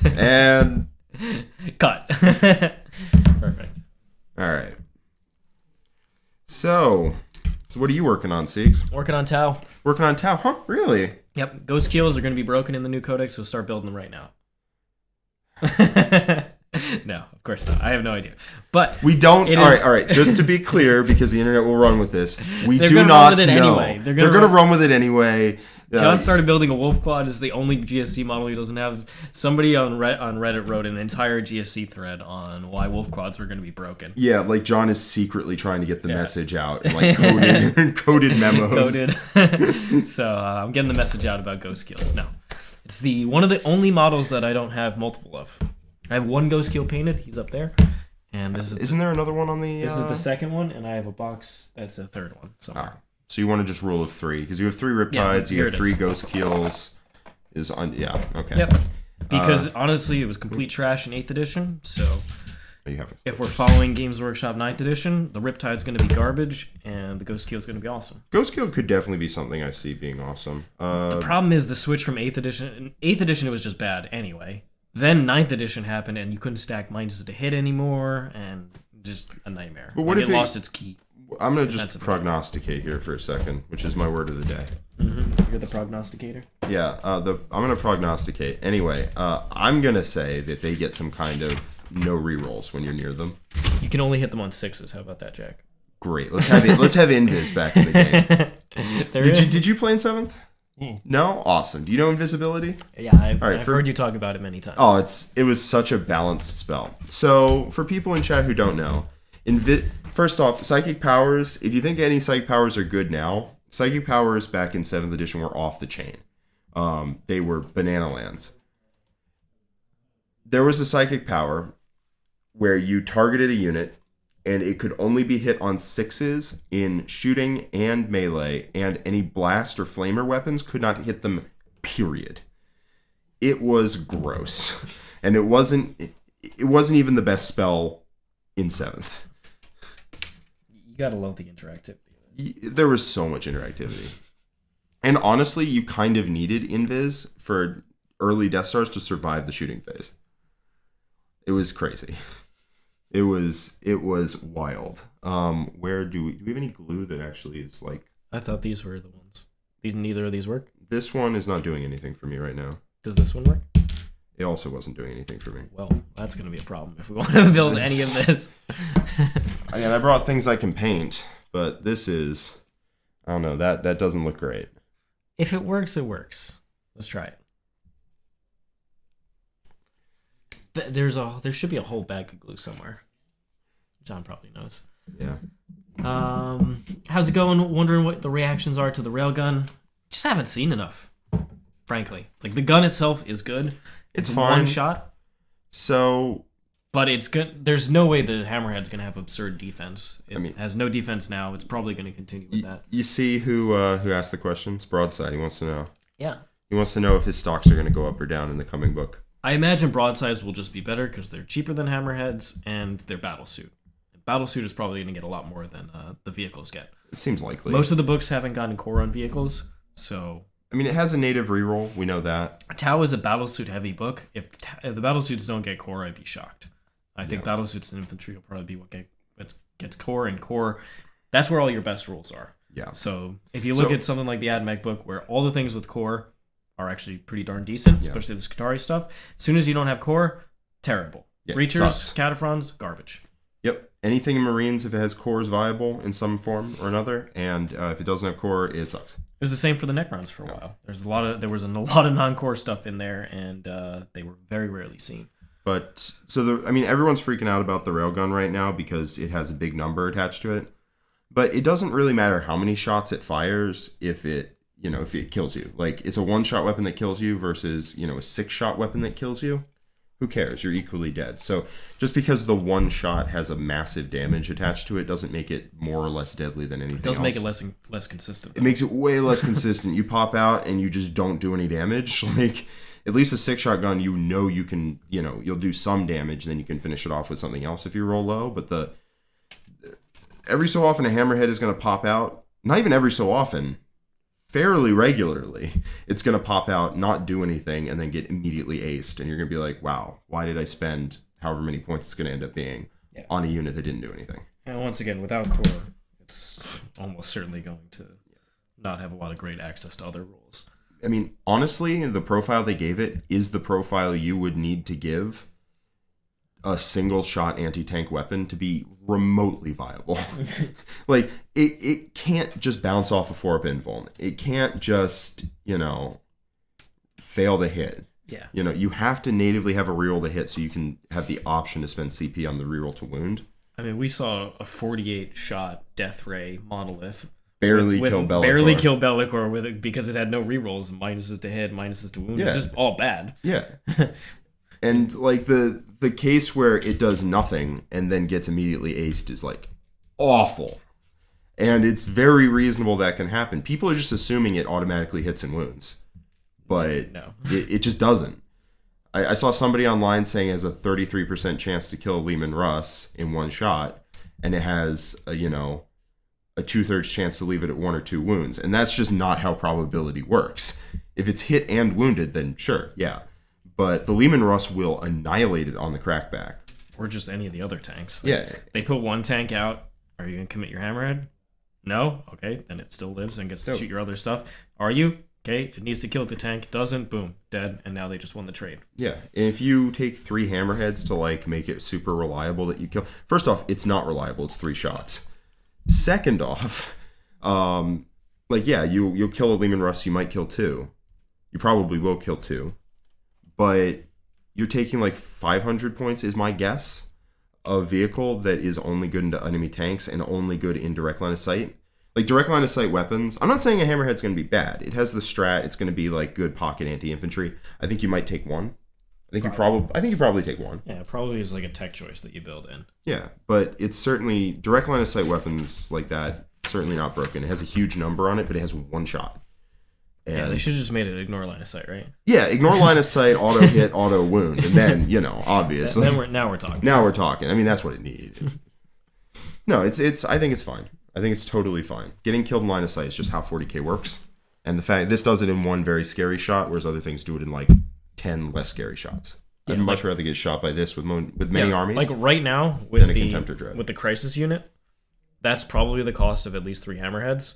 And cut. Perfect. All right. So what are you working on, Siegs? Working on Tau. Working on Tau, huh? Really? Yep. Ghostkeels are going to be broken in the new codex, so start building them right now. No, of course not. I have no idea. But we don't. All right. Just to be clear, because the internet will run with this, we do not run with it know. Anyway. They're going to run with it anyway. John started building a wolf quad. It's the only GSC model he doesn't have. Somebody on Reddit wrote an entire GSC thread on why wolf quads were going to be broken. Yeah, like John is secretly trying to get the message out and like coded memos. Coded. So I'm getting the message out about Ghostkeel. No, it's one of the only models that I don't have multiple of. I have one Ghostkeel painted. He's up there. And this is Isn't there another one on the... This is the second one, and I have a box that's a third one somewhere. So you want to just rule of 3, because you have 3 Riptides, you have 3 Ghostkeels. Okay. Yep. Because honestly, it was complete trash in 8th edition, so you have it. If we're following Games Workshop 9th edition, the Riptide's going to be garbage, and the Ghostkeel's going to be awesome. Ghostkeel could definitely be something I see being awesome. The problem is the switch from 8th edition. In 8th edition, it was just bad anyway. Then 9th edition happened, and you couldn't stack minuses to hit anymore, and just a nightmare. But what if it lost its key? I'm going to just prognosticate here for a second, which is my word of the day. Mm-hmm. You're the prognosticator? Yeah, I'm going to prognosticate. Anyway, I'm going to say that they get some kind of no rerolls when you're near them. You can only hit them on 6s. How about that, Jack? Great. Let's have Invis back in the game. Did you play in 7th? No? Awesome. Do you know invisibility? Yeah, I've heard you talk about it many times. Oh, it was such a balanced spell. So, for people in chat who don't know, first off, psychic powers, if you think any psychic powers are good now, psychic powers back in 7th edition were off the chain. They were banana lands. There was a psychic power where you targeted a unit, and it could only be hit on 6s in shooting and melee, and any blast or flamer weapons could not hit them, period. It was gross. And it wasn't even the best spell in 7th. You gotta love the interactivity. There was so much interactivity. And honestly, you kind of needed Invis for early Death Stars to survive the shooting phase. It was crazy. It was wild. Where do we have any glue that actually is like... I thought these were the ones. Neither of these work? This one is not doing anything for me right now. Does this one work? It also wasn't doing anything for me. Well, that's going to be a problem if we want to build any of this. I brought things I can paint, but this is... I don't know, that doesn't look great. If it works, it works. Let's try it. There should be a whole bag of glue somewhere. John probably knows. Yeah. How's it going? Wondering what the reactions are to the railgun. Just haven't seen enough, frankly. Like, the gun itself is good. It's fine. One shot. So... But it's good. There's no way the Hammerhead's going to have absurd defense. It has no defense now. It's probably going to continue with that. You see who asked the question? It's Broadside. He wants to know. Yeah. He wants to know if his stocks are going to go up or down in the coming book. I imagine broadsides will just be better because they're cheaper than hammerheads and they're battlesuit. Battlesuit is probably going to get a lot more than the vehicles get. It seems likely. Most of the books haven't gotten core on vehicles, so... I mean, it has a native reroll. We know that. Tau is a battlesuit heavy book. If the battlesuits don't get core, I'd be shocked. I think battlesuits and infantry will probably be what gets core, and core, that's where all your best rules are. Yeah. So if you look at something like the AdMech book, where all the things with core are actually pretty darn decent, especially the Skitarii stuff. As soon as you don't have core, terrible. Yeah, Breachers, Cataphrons, garbage. Yep. Anything in Marines, if it has core, is viable in some form or another, and if it doesn't have core, it sucks. It was the same for the Necrons for a while. There was a lot of non-core stuff in there, and they were very rarely seen. But everyone's freaking out about the railgun right now because it has a big number attached to it. But it doesn't really matter how many shots it fires if it kills you. Like, it's a 1-shot weapon that kills you versus, a 6-shot weapon that kills you. Who cares? You're equally dead. So just because the 1 shot has a massive damage attached to it doesn't make it more or less deadly than anything else. It does make it less consistent, though. It makes it way less consistent. You pop out and you just don't do any damage. Like, at least a 6-shot gun, you can, you'll do some damage, and then you can finish it off with something else if you roll low. But every so often a hammerhead is going to pop out. Not even every so often. fairly regularly, it's going to pop out, not do anything, and then get immediately aced. And you're going to be like, wow, why did I spend however many points it's going to end up being on a unit that didn't do anything? And once again, without core, it's almost certainly going to not have a lot of great access to other rules. I mean, honestly, the profile they gave it is the profile you would need to give a single shot anti-tank weapon to be remotely viable. Like, it can't just bounce off a 4-up invuln. It can't just, fail to hit. Yeah. You have to natively have a reroll to hit so you can have the option to spend CP on the reroll to wound. I mean, we saw a 48-shot Death Ray monolith barely kill Bellicor with it because it had no rerolls, minuses to hit, minuses to wound. Yeah. It's just all bad. Yeah. And like the case where it does nothing and then gets immediately aced is like awful. And it's very reasonable that can happen. People are just assuming it automatically hits and wounds. But no. it just doesn't. I saw somebody online saying it has a 33% chance to kill Lehman Russ in one shot, and it has a 2/3 chance to leave it at 1 or 2 wounds. And that's just not how probability works. If it's hit and wounded, then sure, yeah. But the Lehman Russ will annihilate it on the crackback. Or just any of the other tanks. They put one tank out. Are you going to commit your Hammerhead? No? Okay, then it still lives and gets to shoot your other stuff. Are you? Okay, it needs to kill the tank. Doesn't. Boom. Dead. And now they just won the trade. Yeah. And if you take 3 Hammerheads to like make it super reliable that you kill... First off, it's not reliable. It's 3 shots. Second off, you'll kill a Lehman Russ. You might kill 2. You probably will kill 2. But you're taking like 500 points is my guess of vehicle that is only good into enemy tanks and only good in direct line of sight. Like direct line of sight weapons, I'm not saying a Hammerhead's going to be bad. It has the strat. It's going to be like good pocket anti-infantry. I think you might take 1. I think you probably take 1. Yeah, probably is like a tech choice that you build in. Yeah, but it's certainly direct line of sight weapons like that. Certainly not broken. It has a huge number on it, but it has 1 shot. And they should have just made it ignore line of sight, right? Yeah, ignore line of sight, auto hit, auto wound, and then obviously. Now we're talking. Now we're talking. I mean, that's what it needed. No, it's. I think it's fine. I think it's totally fine. Getting killed in line of sight is just how 40k works, and the fact this does it in 1 very scary shot, whereas other things do it in like 10 less scary shots. I'd much rather get shot by this with many armies. Like right now with than a Contemptor Dread. With the crisis unit, that's probably the cost of at least 3 Hammerheads.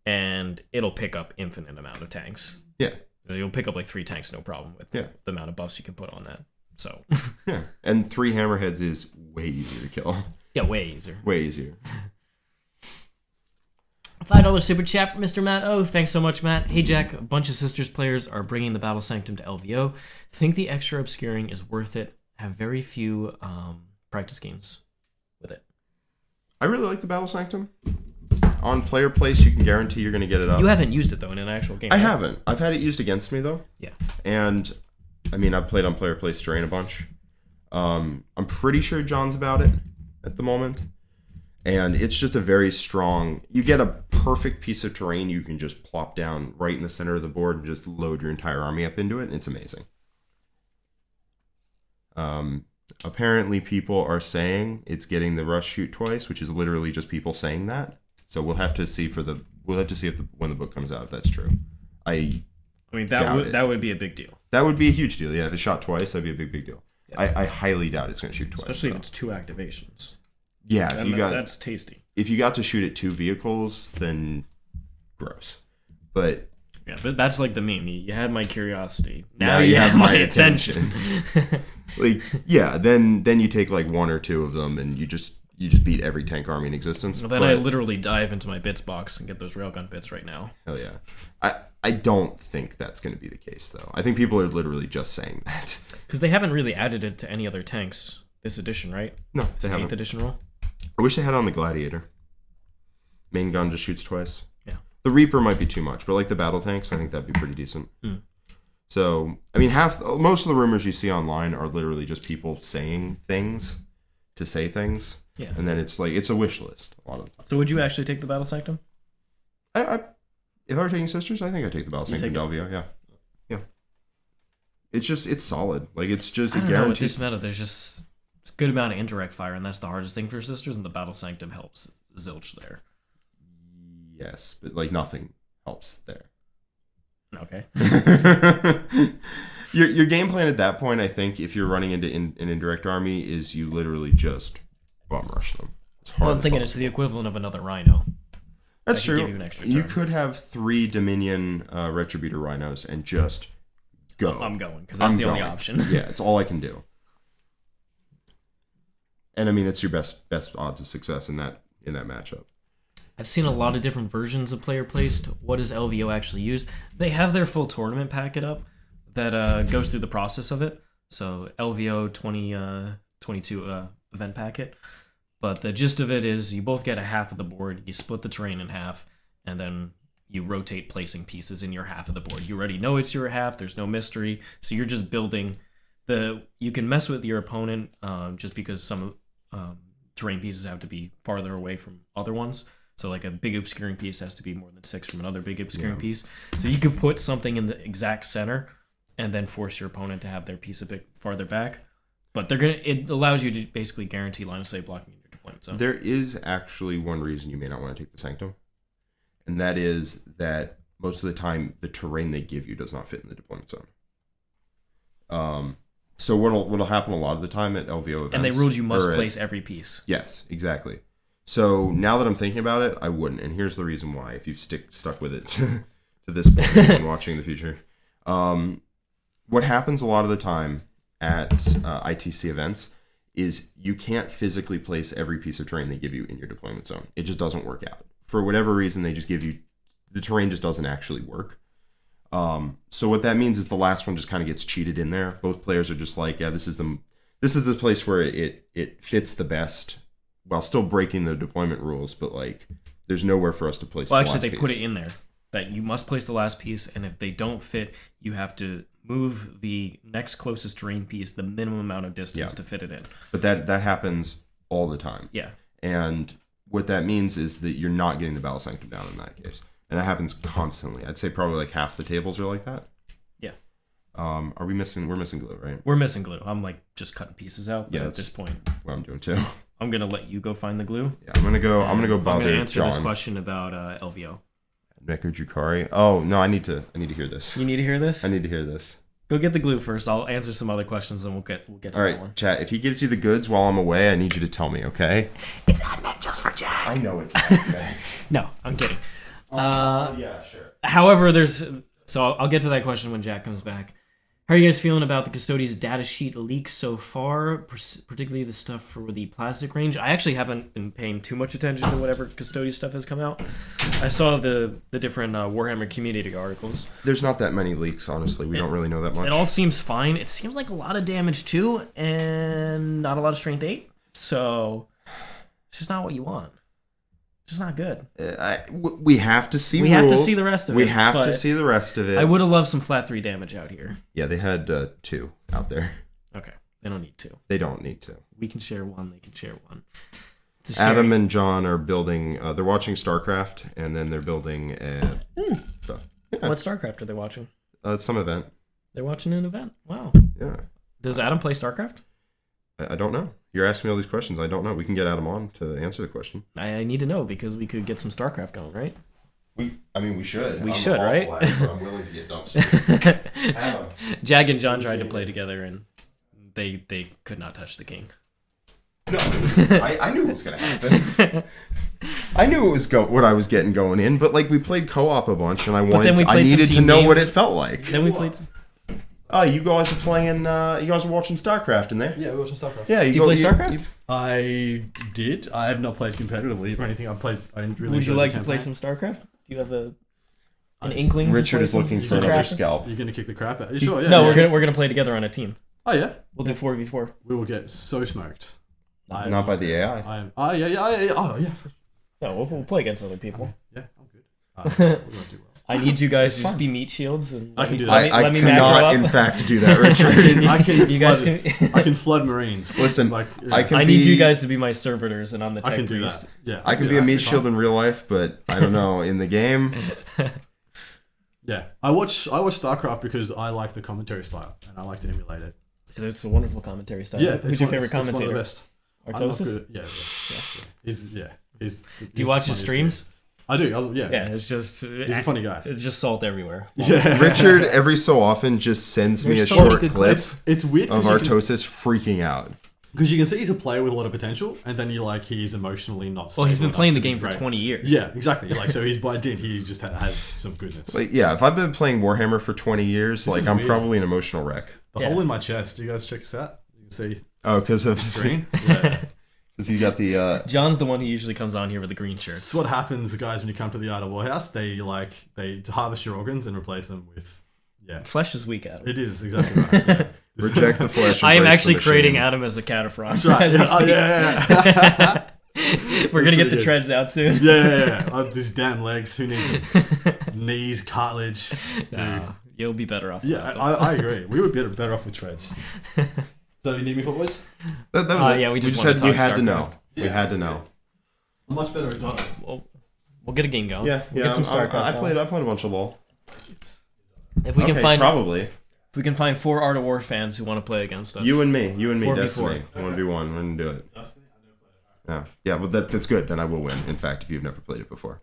And it'll pick up infinite amount of tanks. Yeah. You'll pick up like 3 tanks, no problem, with the amount of buffs you can put on that. So. Yeah. And 3 Hammerheads is way easier to kill. Yeah, way easier. Way easier. $5 super chat from Mr. Matt. Oh, thanks so much, Matt. Hey, Jack. A bunch of Sisters players are bringing the Battle Sanctum to LVO. Think the extra obscuring is worth it. Have very few practice games with it. I really like the Battle Sanctum. On player place, you can guarantee you're going to get it up. You haven't used it, though, in an actual game. I haven't. I've had it used against me, though. Yeah. And, I mean, I've played on player place terrain a bunch. I'm pretty sure John's about it at the moment. And it's just a very strong... You get a perfect piece of terrain you can just plop down right in the center of the board and just load your entire army up into it. And it's amazing. Apparently, people are saying it's getting the rush shoot twice, which is literally just people saying that. So we'll have to see when the book comes out if that's true. I mean that would be a big deal. That would be a huge deal. Yeah, if it's shot twice, that'd be a big deal. Yeah. I highly doubt it's going to shoot twice. Especially if it's 2 activations. Yeah, that's tasty. If you got to shoot at 2 vehicles, then gross. But yeah, but that's like the meme. You had my curiosity. Now you have my attention. Like then you take like 1 or 2 of them and you just beat every tank army in existence. Well, then I literally dive into my bits box and get those railgun bits right now. Hell yeah. I don't think that's going to be the case, though. I think people are literally just saying that. Because they haven't really added it to any other tanks this edition, right? No, it's they haven't. 8th edition rule. I wish they had it on the Gladiator. Main gun just shoots twice. Yeah. The Reaper might be too much, but like the battle tanks, I think that'd be pretty decent. So, I mean, most of the rumors you see online are literally just people saying things to say things. Yeah. And then it's like, it's a wish list a lot of the time. So would you actually take the Battle Sanctum? If I were taking Sisters, I think I'd take the Battle Sanctum Delvio, yeah. Yeah. It's solid. Like, it's just a guarantee. Know, with this meta, there's just a good amount of indirect fire, and that's the hardest thing for Sisters, and the Battle Sanctum helps zilch there. Yes, but like nothing. helps there. Okay. Your game plan at that point, I think, if you're running into an indirect army, is you literally just bomb rush them. Well, I'm thinking it's the equivalent of another Rhino. That's true. You could have 3 Dominion Retributor Rhinos and just go. I'm going, because that's the only option. Yeah, it's all I can do. And I mean, it's your best odds of success in that matchup. I've seen a lot of different versions of player placed. What does LVO actually use? They have their full tournament packet up that goes through the process of it. So LVO 2022 event packet. But the gist of it is you both get a half of the board, you split the terrain in half, and then you rotate placing pieces in your half of the board. You already know it's your half, there's no mystery, so you're just building you can mess with your opponent just because some terrain pieces have to be farther away from other ones. So like a big obscuring piece has to be more than 6 from another big obscuring piece. So you could put something in the exact center and then force your opponent to have their piece a bit farther back. But it allows you to basically guarantee line of sight blocking in your deployment zone. There is actually one reason you may not want to take the Sanctum, and that is that most of the time the terrain they give you does not fit in the deployment zone. So what'll happen a lot of the time at LVO events, and they ruled you must place every piece. Yes, exactly. So now that I'm thinking about it, I wouldn't, and here's the reason why. If you've stuck with it to this point and watching the future, what happens a lot of the time at ITC events is you can't physically place every piece of terrain they give you in your deployment zone. It just doesn't work out. For whatever reason, they just give you, the terrain just doesn't actually work. So what that means is the last one just kind of gets cheated in there. Both players are just like, yeah, this is the place where it fits the best while still breaking the deployment rules, but like there's nowhere for us to place the last piece. Well, actually, they put it in there that you must place the last piece, and if they don't fit, you have to move the next closest terrain piece the minimum amount of distance to fit it in. But that happens all the time. Yeah. And what that means is that you're not getting the Battle Sanctum down in that case. And that happens constantly. I'd say probably like half the tables are like that. Yeah. We're missing glue, right? We're missing glue. I'm like just cutting pieces out. But at this point, what I'm doing too. I'm gonna let you go find the glue. Yeah, I'm gonna go bother John. I'm gonna answer this question about LVO. Mech or Drukhari. Oh no, I need to hear this. You need to hear this? I need to hear this. Go get the glue first. I'll answer some other questions, and we'll get to all right, that one. Chat. If he gives you the goods while I'm away, I need you to tell me, okay? It's admin just for Jack. I know it's admin. No, I'm kidding. Yeah, sure. However, I'll get to that question when Jack comes back. How are you guys feeling about the Custodes datasheet leaks so far, particularly the stuff for the plastic range? I actually haven't been paying too much attention to whatever Custodes stuff has come out. I saw the different Warhammer community articles. There's not that many leaks, honestly. We don't really know that much. It all seems fine. It seems like a lot of damage too, and not a lot of strength 8. So it's just not what you want. It's not good. We have to see. We have to see the rest of it. We have to see the rest of it. I would have loved some flat 3 damage out here. Yeah, they had 2 out there. Okay, they don't need 2. They don't need 2. We can share 1. They can share 1. Adam and John are building. They're watching Starcraft, and then they're building stuff. Yeah. What Starcraft are they watching? Some event. They're watching an event. Wow. Yeah. Does Adam play Starcraft? I don't know. You're asking me all these questions. I don't know. We can get Adam on to answer the question. I need to know because we could get some Starcraft going, right? We should. We should, right? I'm willing to get dumped. Adam. Jag and John tried to play together, and they could not touch the king. No, I knew it was going to happen. I knew it was what I was getting going in, but like we played co-op a bunch, and I needed to know what it felt like. Then we played. Oh, you guys are playing. You guys are watching Starcraft in there. Yeah, we're watching Starcraft. Yeah, do you play Starcraft? I did. I have not played competitively or anything. I didn't really. Would you like to play some Starcraft? Do you have an inkling? Richard is looking for another scalp. You're gonna kick the crap out. You sure? Yeah. No, we're gonna play together on a team. Oh yeah. We'll do 4v4. We will get so smoked. Not by the AI. I am. Oh yeah. Oh yeah. No, we'll play against other people. Yeah, I'm good. We're gonna do well. I need you guys to just be meat shields, and I can do that. I cannot, in fact, do that, Richard. I can flood Marines. Listen, I need you guys to be my servitors, and I'm the tech priest. Do that. Yeah, I can be a meat shield in real life, but I don't know in the game. Yeah, I watch StarCraft because I like the commentary style, and I like to emulate it. It's a wonderful commentary style. Yeah, who's your favorite commentator? It's one of the best. Artosis? Yeah. He's do you watch his streams? I do. Yeah. Yeah, it's just He's a funny guy. It's just salt everywhere. Yeah. Richard every so often just sends me a so many short good clip It's weird of Artosis freaking out. because you can see he's a player with a lot of potential, and then you're like he's emotionally not. Well, he's been stable playing the enough to game be for great. 20 years. Yeah, exactly. Like so, he's by dint he just has some goodness. Like, yeah, if I've been playing Warhammer for 20 years, This like is I'm weird. probably an emotional wreck. The hole in my chest. Do you guys check this out? You can see Oh, because of screen. Yeah. because you got the John's the one who usually comes on here with the green It's shirts. what happens, guys, when you come to the Art of Warhouse. They to harvest your organs and replace them with Flesh is weak, Adam. It is exactly right. Yeah. reject the flesh. I am embrace actually the creating machine. Adam as a cataphront. That's right. as we speak. Yeah. We're gonna get the good. treads out soon. Yeah. These damn legs. Who needs them? Knees, cartilage. Dude. No, you'll be better off. Yeah, without them. I agree. We would be better off with treads. So you need me for boys? That was it. yeah, we just had wanted to we had talk to know. Starcraft. We had to know. I'm much better at that. We'll get a game going. Yeah, We'll yeah. get some I Starcraft. played a bunch of LoL. If we can Okay, find probably if we can find 4 Art of War fans who want to play against us. you and me, 4v4. Destiny, 1v1. We're gonna do it. Yeah. Well, that's good. Then I will win. In fact, if you've never played it before.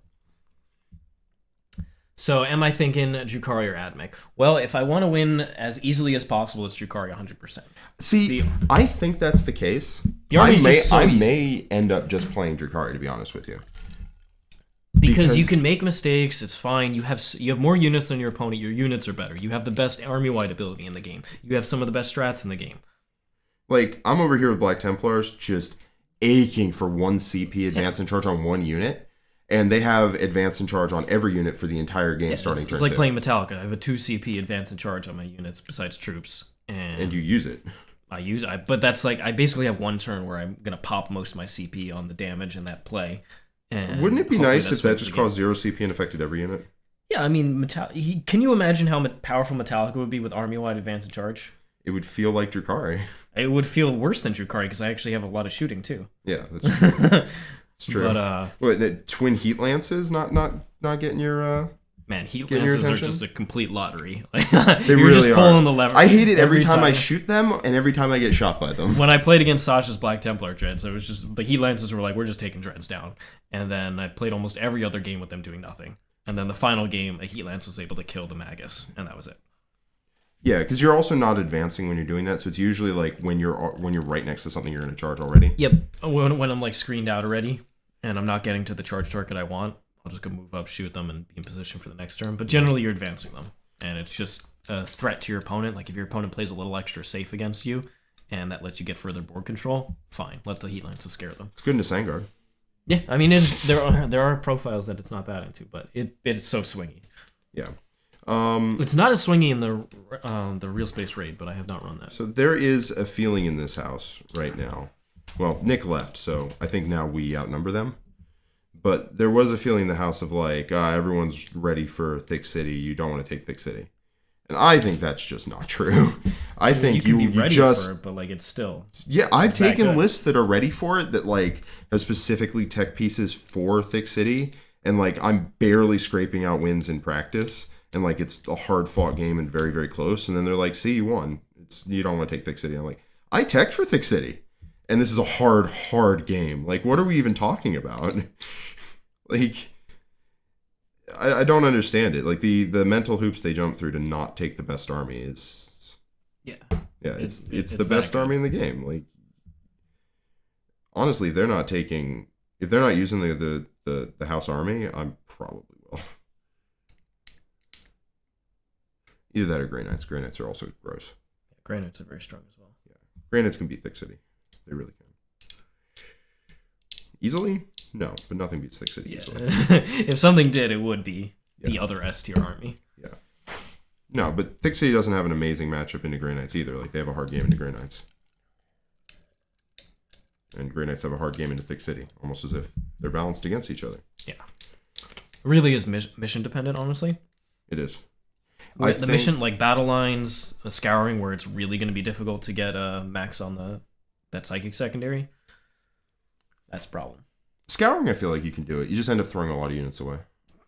So am I thinking Drukhari or Admech? Well, if I want to win as easily as possible, it's Drukhari 100%. See, I think that's the case. The army's just so I easy. may end up just playing Drukhari, to be honest with you. Because you can make mistakes, it's fine. You have more units than your opponent. Your units are better. You have the best army-wide ability in the game. You have some of the best strats in the game. Like, I'm over here with Black Templars just aching for 1 CP advance in charge on 1 unit. And they have advance in charge on every unit for the entire game starting turn It's like 2. playing Metallica. I have a 2 CP advance in charge on my units besides troops. And you use it. But that's like, I basically have 1 turn where I'm going to pop most of my CP on the damage in that play. And Wouldn't it be hopefully nice if that swings just the game. caused 0 CP and affected every unit? Yeah, I mean, can you imagine how powerful Metallica would be with army-wide advance in charge? It would feel like Drukhari. It would feel worse than Drukhari because I actually have a lot of shooting too. Yeah, that's true. It's true. But What, the twin heat lances not getting your man, heat getting your lances are attention? just a complete lottery. They You're really just are. pulling the lever. I hate it every time I shoot them and every time I get shot by them. When I played against Sasha's Black Templar dreads, it was just the heat lances were like, we're just taking dreads down. And then I played almost every other game with them doing nothing. And then the final game, a heat lance was able to kill the Magus, and that was it. Yeah, because you're also not advancing when you're doing that, so it's usually like when you're right next to something you're going to charge already. Yep. When I'm like screened out already, and I'm not getting to the charge target I want, I'll just go move up, shoot them, and be in position for the next turn. But generally, you're advancing them, and it's just a threat to your opponent. Like if your opponent plays a little extra safe against you, and that lets you get further board control, fine. Let the heat lances scare them. It's good in Sangard. Yeah, I mean, there are profiles that it's not bad into, but it's so swingy. Yeah. It's not as swingy in the real space raid, but I have not run that. So there is a feeling in this house right now. Well, Nick left, so I think now we outnumber them. But there was a feeling in the house of like, everyone's ready for Thick City. You don't want to take Thick City. And I think that's just not true. I think you can be you ready just for it, but like it's still. Yeah, I've that taken good. lists that are ready for it that like have specifically tech pieces for Thick City, and like I'm barely scraping out wins in practice, and like it's a hard fought game and very, very close. And then they're like, "See, you won. You don't want to take Thick City." I'm like, I teched for Thick City, and this is a hard game. Like, what are we even talking about? Like, I don't understand it. Like the mental hoops they jump through to not take the best army is. Yeah. Yeah, it's the that best good. army in the game. Like, honestly, if they're not using the house army, I probably will. Either that or Grey Knights. Grey Knights are also gross. Grey Knights are very strong as well. Yeah, Grey Knights can beat Thick City. They really can. Easily? No, but nothing beats Thick City easily. If something did, it would be the Yeah. other S tier army. Yeah. No, but Thick City doesn't have an amazing matchup into Grey Knights either. Like, they have a hard game into Grey Knights. And Grey Knights have a hard game into Thick City, almost as if they're balanced against each other. Yeah. Really is mission dependent, honestly. It is. The mission, like battle lines, a scouring, where it's really going to be difficult to get max on that psychic secondary. That's a problem. Scouring, I feel like you can do it. You just end up throwing a lot of units away.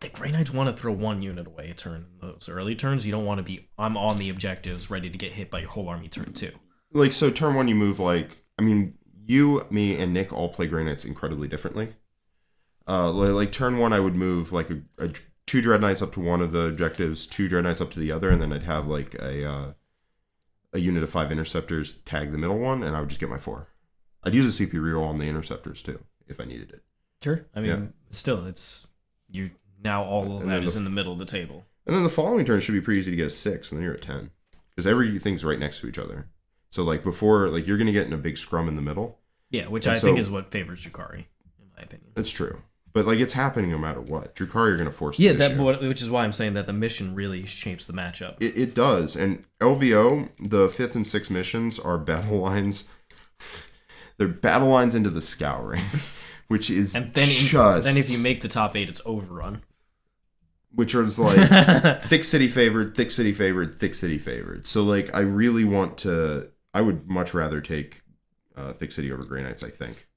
The Grey Knights want to throw 1 unit away a turn. In those early turns, you don't want to be, I'm on the objectives, ready to get hit by your whole army turn 2. Like, so turn 1 you move like, I mean, you, me, and Nick all play Grey Knights incredibly differently. Like turn 1, I would move like a 2 Dread Knights up to one of the objectives, 2 Dread Knights up to the other, and then I'd have like a unit of 5 Interceptors tag the middle one, and I would just get my 4. I'd use a CP reroll on the Interceptors too, if I needed it. Sure. I mean, still, it's you now all of that is in the middle of the table. And then the following turn should be pretty easy to get a 6, and then you're at 10. Because everything's right next to each other. So like before, like you're going to get in a big scrum in the middle. Yeah, which I think is what favors Drukhari, in my opinion. That's true. But like it's happening no matter what. Drukhari are going to force the issue. Which is why I'm saying that the mission really shapes the matchup. It does. And LVO, the 5th and 6th missions are battle lines. They're battle lines into the Scouring, which is then if you make the top 8, it's overrun. Which is like thick city favored, thick city favored, thick city favored. So like I really want to. I would much rather take thick city over Grey Knights. I think.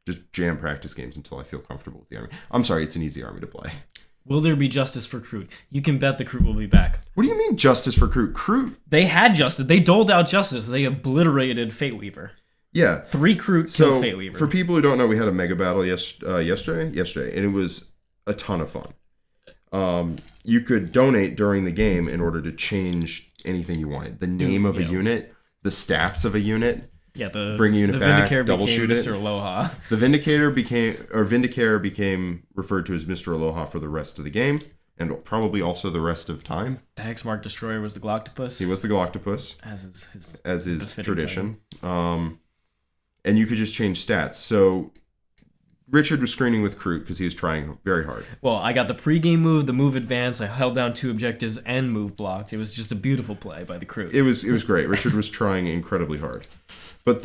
Just jam practice games until I feel comfortable with the army. I'm sorry, it's an easy army to play. Will there be justice for Kroot? You can bet the Kroot will be back. What do you mean justice for Kroot? Kroot? They had justice. They doled out justice. They obliterated Fate Weaver. Yeah. 3 Kroot killed Fate Weaver. For people who don't know, we had a mega battle yesterday, and it was a ton of fun. You could donate during the game in order to change anything you wanted. The name of a unit, the stats of a unit. Yeah, bring a unit back, double shoot Mr. Aloha. The Vindicator became referred to as Mr. Aloha for the rest of the game, and probably also the rest of time. The Hexmark Destroyer was the Galactopus. He was the Galactopus, as is tradition. And you could just change stats. So Richard was screening with Kroot because he was trying very hard. Well, I got the pregame move, the move advance. I held down 2 objectives and move blocked. It was just a beautiful play by the Kroot. It was great. Richard was trying incredibly hard. But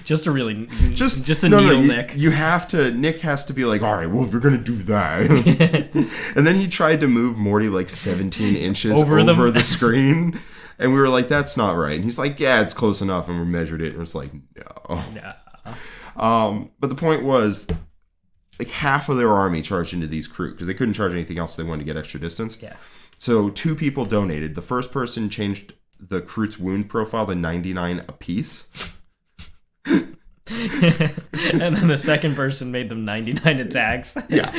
just a needle Nick. You have to. Nick has to be like, all right, well, if you're gonna do that, and then he tried to move Morty like 17 inches over the screen, and we were like, that's not right. And he's like, yeah, it's close enough, and we measured it, and it was like, no. But the point was, like half of their army charged into these Kroot because they couldn't charge anything else. So they wanted to get extra distance. Yeah. So 2 people donated. The first person changed the Kroot's wound profile to 99 apiece. And then the second person made them 99 attacks. Yeah.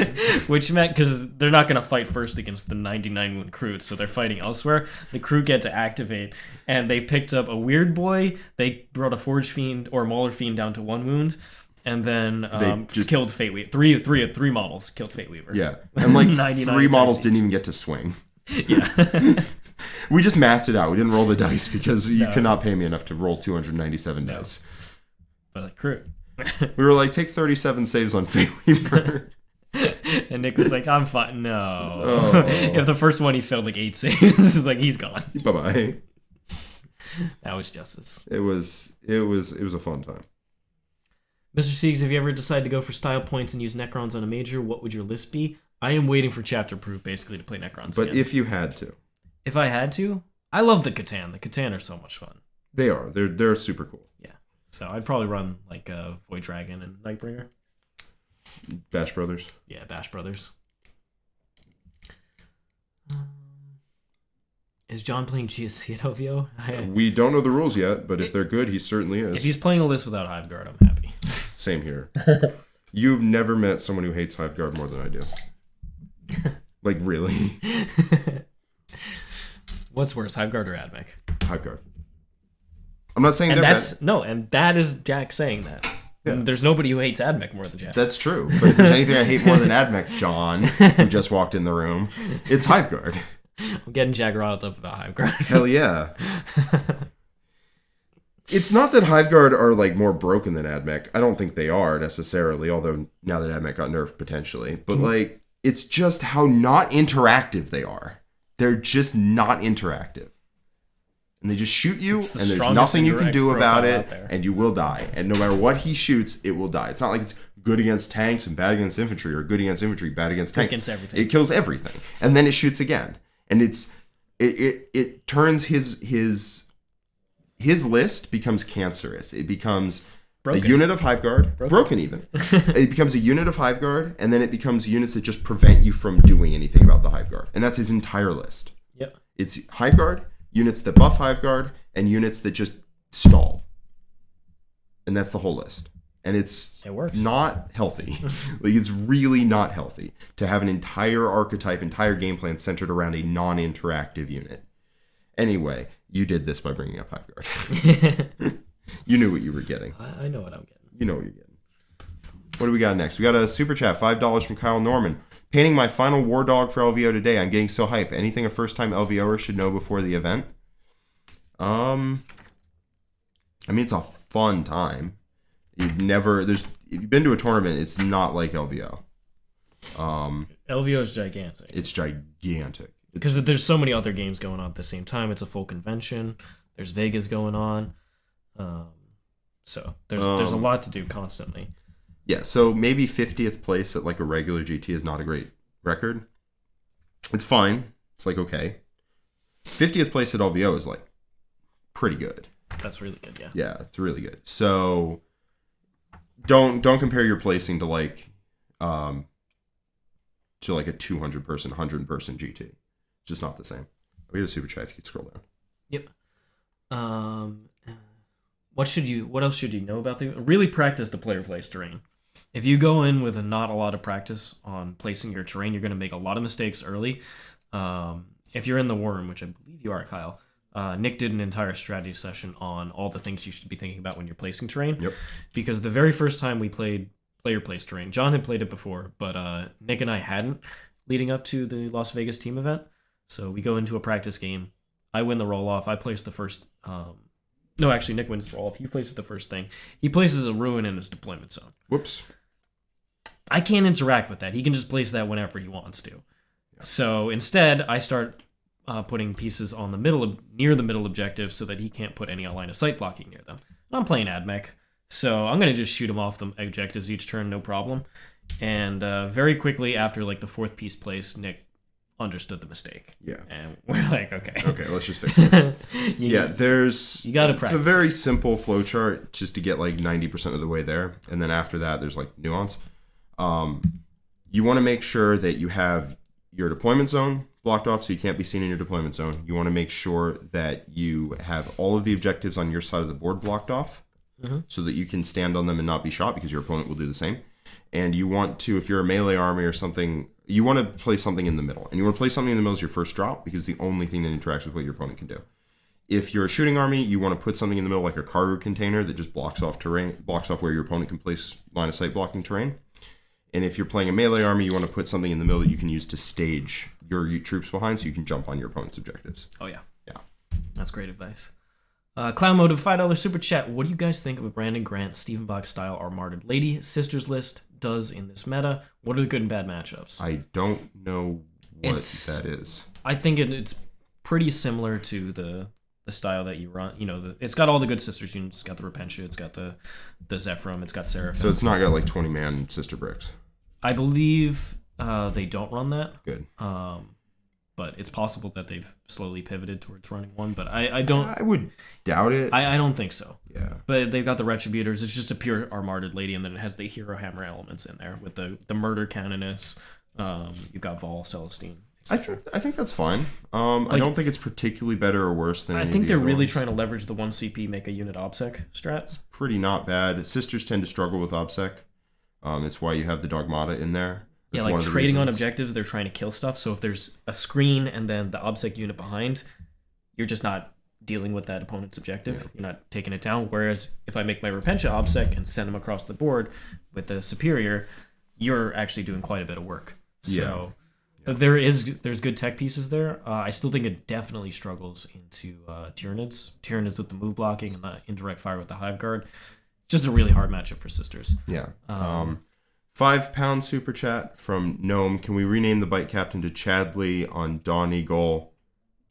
Which meant, because they're not going to fight first against the 99 wound Kroot, so they're fighting elsewhere. The Kroot get to activate, and they picked up a Weird Boy. They brought a Forge Fiend or a Mauler Fiend down to 1 wound. And then just killed Fate Weaver. Three models killed Fate Weaver. Yeah. And like 3 models didn't even get to swing. Yeah. We just mathed it out. We didn't roll the dice because you cannot pay me enough to roll 297 dice. But like Kroot. We were like, take 37 saves on Fate Weaver. And Nick was like, I'm fine. No. Oh. If the first one he failed like 8 saves, it's like he's gone. Bye-bye. That was justice. It was a fun time. Mr. Siegs, if you ever decide to go for style points and use Necrons on a major, what would your list be? I am waiting for chapter proof basically to play Necrons But again. if you had to. If I had to, I love the Catan. The Catan are so much fun. They are. They're super cool. Yeah. So I'd probably run like Void Dragon and Nightbringer. Bash Brothers. Yeah, Bash Brothers. Is John playing GSC at OVO? We don't know the rules yet, but if they're good, he certainly is. If he's playing a list without Hive Guard, I'm happy. Same here. You've never met someone who hates Hive Guard more than I do. Like, really? What's worse, Hive Guard or Admech? Hive Guard. I'm not saying and that's bad. No, and that is Jack saying that. Yeah. There's nobody who hates Admech more than Jack. That's true. But if there's anything I hate more than Admech, John, who just walked in the room, it's Hive Guard. I'm getting Jack riled up about Hive Guard. Hell yeah. It's not that Hive Guard are like more broken than Admech. I don't think they are necessarily, although now that Admech got nerfed potentially. But like, it's just how not interactive they are. They're just not interactive. And they just shoot you, and there's nothing you can do about it, and you will die. And no matter what he shoots, it will die. It's not like it's good against tanks and bad against infantry, or good against infantry, bad against tanks. Against everything. It kills everything. And then it shoots again. And it turns his list becomes cancerous. It becomes broken. A unit of Hive Guard, broken even. It becomes a unit of Hive Guard, and then it becomes units that just prevent you from doing anything about the Hive Guard. And that's his entire list. Yep. It's Hive Guard, units that buff Hive Guard, and units that just stall. And that's the whole list. And it works. Not healthy. Like, it's really not healthy to have an entire archetype, entire game plan centered around a non-interactive unit. Anyway, you did this by bringing up Hive Guard. You knew what you were getting. I know what I'm getting. You know what you're getting. What do we got next? We got a super chat, $5 from Kyle Norman. Painting my final War Dog for LVO today. I'm getting so hype. Anything a first-time LVOer should know before the event? I mean, it's a fun time. If you've been to a tournament, it's not like LVO. LVO is gigantic. It's gigantic. Because there's so many other games going on at the same time. It's a full convention. There's Vegas going on. So there's a lot to do constantly. Yeah, so maybe 50th place at like a regular GT is not a great record. It's fine. It's like okay. 50th place at LVO is like pretty good. That's really good, yeah. Yeah, it's really good. So don't compare your placing to like a 200 person, 100 person GT. It's just not the same. We have a super chat if you could scroll down. Yep. What else should you know about really practice the player place terrain. If you go in with not a lot of practice on placing your terrain, you're going to make a lot of mistakes early. If you're in the Worm, which I believe you are, Kyle, Nick did an entire strategy session on all the things you should be thinking about when you're placing terrain. Yep. Because the very first time we played player place terrain, John had played it before, but Nick and I hadn't leading up to the Las Vegas team event. So we go into a practice game. I win the roll-off. I place the first... No, actually, Nick wins the roll-off. He places the first thing. He places a ruin in his deployment zone. Whoops. I can't interact with that. He can just place that whenever he wants to. Yeah. So instead, I start putting pieces on near the middle objective so that he can't put any line of sight blocking near them. And I'm playing AdMech, so I'm going to just shoot him off the objectives each turn, no problem. And very quickly after like the fourth piece place, Nick understood the mistake. Yeah. And we're like, okay. Okay, let's just fix this. You gotta practice. It's a very simple flow chart just to get like 90% of the way there. And then after that, there's like nuance. You want to make sure that you have your deployment zone blocked off so you can't be seen in your deployment zone. You want to make sure that you have all of the objectives on your side of the board blocked off so that you can stand on them and not be shot because your opponent will do the same. And you want to, if you're a melee army or something, you want to place something in the middle. And you want to place something in the middle as your first drop because it's the only thing that interacts with what your opponent can do. If you're a shooting army, you want to put something in the middle like a cargo container that just blocks off terrain, blocks off where your opponent can place line of sight blocking terrain. And if you're playing a melee army, you want to put something in the middle that you can use to stage your troops behind so you can jump on your opponent's objectives. Oh, yeah. Yeah. That's great advice. Clown Mode of $5 super chat. What do you guys think of a Brandon Grant, Stephen Bach style Armored Lady Sisters list does in this meta? What are the good and bad matchups? I don't know what that is. I think it's pretty similar to the style that you run. You know, it's got all the good sisters units. It's got the Repentia. It's got the Zephyrum. It's got Seraphim. So it's not got like 20-man sister bricks. I believe they don't run that. Good. But it's possible that they've slowly pivoted towards running one. But I don't. I would doubt it. I don't think so. Yeah. But they've got the Retributors. It's just a pure Armored Lady, and then it has the Hero Hammer elements in there with the Murder Canoness. You've got Vol, Celestine. I think that's fine. I don't think it's particularly better or worse than. I think they're really trying to leverage the 1 CP make a unit OBSEC strat. It's pretty not bad. Sisters tend to struggle with OBSEC. It's why you have the Dogmata in there. That's like trading on objectives, they're trying to kill stuff. So if there's a screen and then the OBSEC unit behind, you're just not dealing with that opponent's objective. Yeah. You're not taking it down. Whereas if I make my Repentia OBSEC and send them across the board with the Superior, you're actually doing quite a bit of work. So there's good tech pieces there. I still think it definitely struggles into Tyranids. Tyranids with the move blocking and the indirect fire with the Hive Guard. Just a really hard matchup for sisters. Yeah. £5 super chat from Gnome. Can we rename the bike captain to Chadley on Dawn Eagle?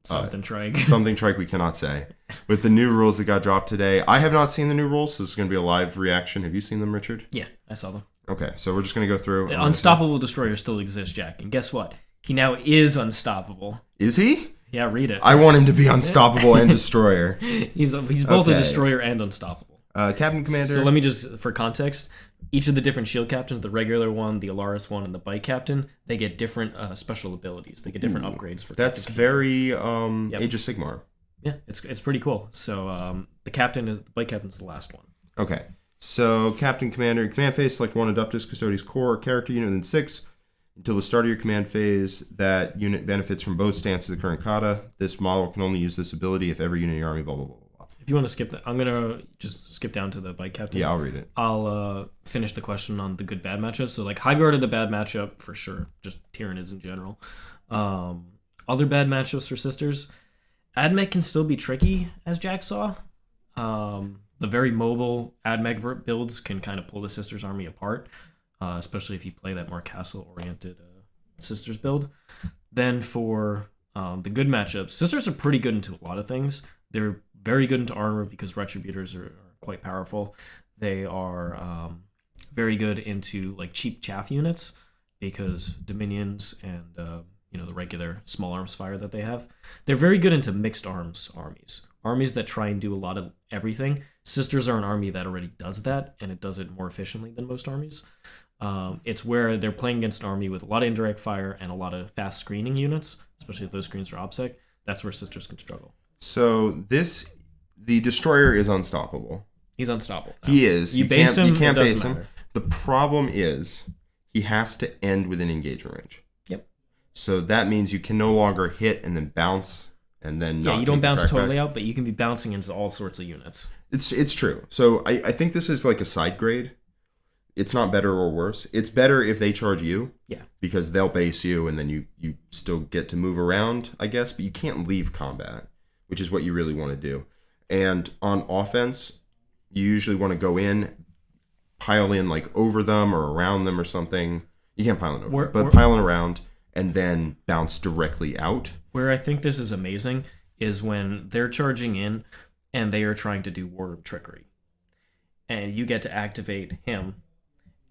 Something trike. Something trike we cannot say. With the new rules that got dropped today. I have not seen the new rules, so this is going to be a live reaction. Have you seen them, Richard? Yeah, I saw them. Okay, so we're just going to go through. The Unstoppable Destroyer still exists, Jack. And guess what? He now is unstoppable. Is he? Yeah, read it. I want him to be unstoppable and destroyer. He's both a destroyer and unstoppable. Captain Commander. So let me just, for context, each of the different shield captains, the regular one, the Alaris one, and the bike captain, they get different special abilities. They get different upgrades for. That's very Age of Sigmar. Yeah, it's pretty cool. So the bike captain's the last one. Okay. So, Captain Commander, command phase, select one Adeptus Custodes core character unit within 6. Until the start of your command phase, that unit benefits from both stances of the current kata. This model can only use this ability if every unit in your army, blah, blah, blah, blah. If you want to skip that, I'm going to just skip down to the bike captain. Yeah, I'll read it. I'll finish the question on the good bad matchup. So, like, Hive Guard are the bad matchup for sure. Just Tyranids in general. Other bad matchups for Sisters. Admech can still be tricky, as Jack saw. The very mobile Admech builds can kind of pull the Sisters army apart, especially if you play that more castle-oriented Sisters build. Then for the good matchups, Sisters are pretty good into a lot of things. They're very good into armor because Retributors are quite powerful. They are very good into like cheap chaff units because Dominions and the regular small arms fire that they have. They're very good into mixed arms armies that try and do a lot of everything. Sisters are an army that already does that, and it does it more efficiently than most armies. It's where they're playing against an army with a lot of indirect fire and a lot of fast screening units, especially if those screens are OBSEC. That's where Sisters can struggle. So the Destroyer is unstoppable. He's unstoppable. He is. You base him, you can't it doesn't base him. matter. The problem is he has to end within engagement range. Yep. So that means you can no longer hit and then bounce and then you don't bounce totally out, but you can be bouncing into all sorts of units. It's true. So I think this is like a side grade. It's not better or worse. It's better if they charge you. Yeah. Because they'll base you and then you still get to move around, I guess, but you can't leave combat, which is what you really want to do. And on offense, you usually want to go in, pile in like over them or around them or something. You can't pile in over, but pile in around and then bounce directly out. Where I think this is amazing is when they're charging in and they are trying to do War Room Trickery. And you get to activate him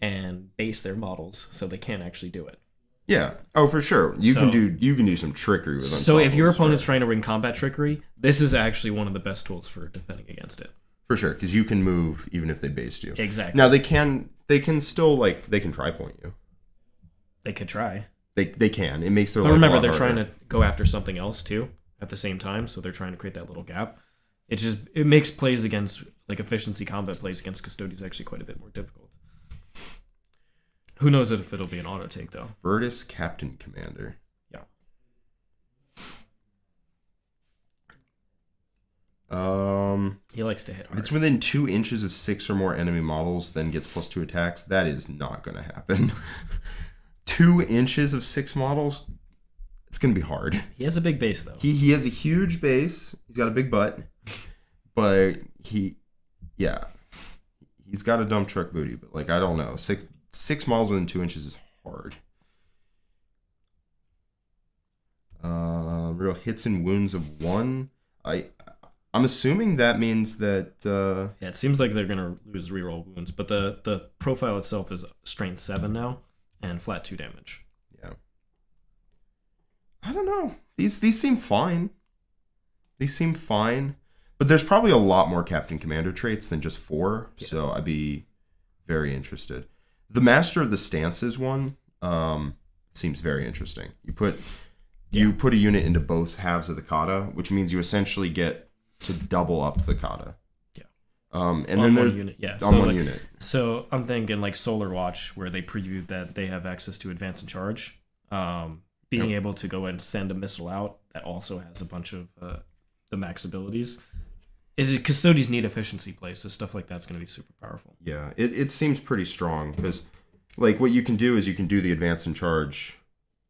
and base their models so they can't actually do it. Yeah. Oh, for sure. You can do some trickery with them. So if your opponent's trying to ring combat trickery, this is actually one of the best tools for defending against it. For sure, because you can move even if they based you. Exactly. Now they can still they can try point you. They could try. They can. It makes their life remember a lot they're harder. trying to go after something else too at the same time, so they're trying to create that little gap. It makes plays against like efficiency combat plays against Custodians actually quite a bit more difficult. Who knows if it'll be an auto take though? Virtus Captain Commander. Yeah. He likes to hit hard. If it's within 2 inches of 6 or more enemy models, then gets +2 attacks. That is not going to happen. 2 inches of 6 models? It's going to be hard. He has a big base, though. He has a huge base. He's got a big butt. But he's got a dump truck booty. But, like, I don't know. Six models within 2 inches is hard. Real hits and wounds of 1. I'm assuming that means that... yeah, it seems like they're going to lose reroll wounds. But the profile itself is strength 7 now and flat 2 damage. Yeah. I don't know. These seem fine. These seem fine. But there's probably a lot more Captain Commander traits than just 4. Yeah. So I'd be very interested. The Master of the Stances one seems very interesting. You put a unit into both halves of the kata, which means you essentially get to double up the kata. Yeah. And on then one unit. Yeah. On one unit. So I'm thinking like Solar Watch, where they previewed that they have access to advance and charge. Being able to go and send a missile out that also has a bunch of the max abilities. Custodians need efficiency plays, so stuff like that's going to be super powerful. Yeah, it seems pretty strong because, like, what you can do is you can do the advance and charge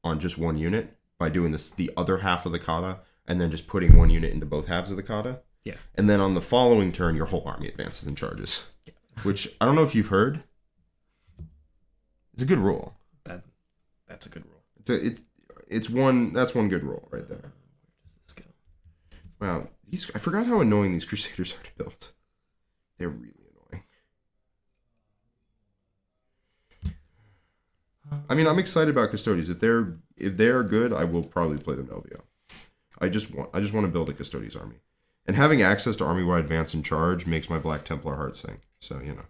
on just one unit by doing the other half of the kata and then just putting one unit into both halves of the kata. Yeah. And then on the following turn, your whole army advances and charges. Yeah. Which I don't know if you've heard. It's a good rule. That's a good rule. That's one good rule right there. Where does this go? Wow. I forgot how annoying these Crusaders are to build. They're really annoying. I mean, I'm excited about Custodes. If they're good, I will probably play them to LVO. I just want to build a Custodes army. And having access to army-wide advance and charge makes my Black Templar heart sing. So, you know.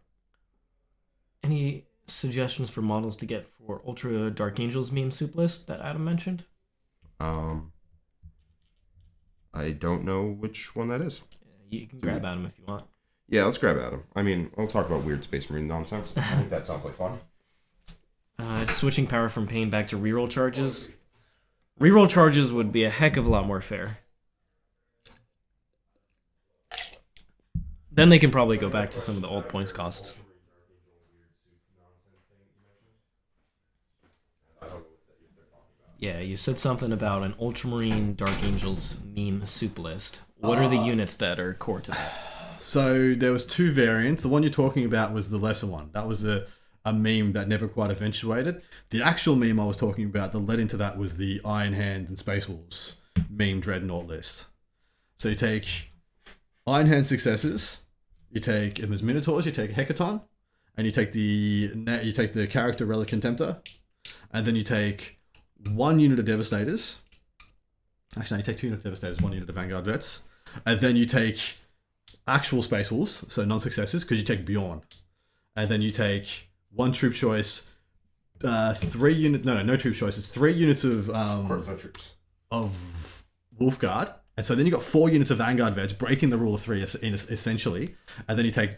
Any suggestions for models to get for Ultra Dark Angels meme soup list that Adam mentioned? I don't know which one that is. You can grab Adam if you want. Yeah, let's grab Adam. I mean, we'll talk about weird Space Marine nonsense. I think that sounds like fun. Switching power from pain back to reroll charges. Reroll charges would be a heck of a lot more fair. Then they can probably go back to some of the old points costs. Yeah, you said something about an Ultramarine Dark Angels meme soup list. What are the units that are core to that? So there was 2 variants. The one you're talking about was the lesser one. That was a meme that never quite eventuated. The actual meme I was talking about that led into that was the Iron Hands and Space Wolves meme Dreadnought list. So you take Iron Hand successors, you take them as Minotaurs, you take Hecaton, and you take the character Relic Contemptor, and then you take 1 unit of Devastators. Actually, no, you take 2 units of Devastators, 1 unit of Vanguard Vets, and then you take actual Space Wolves, so non-successors, because you take Bjorn, and then you take 1 troop choice, 3 units. No troop choices. 3 units of troops of Wolf Guard, and so then you got 4 units of Vanguard Vets, breaking the rule of 3 essentially, and then you take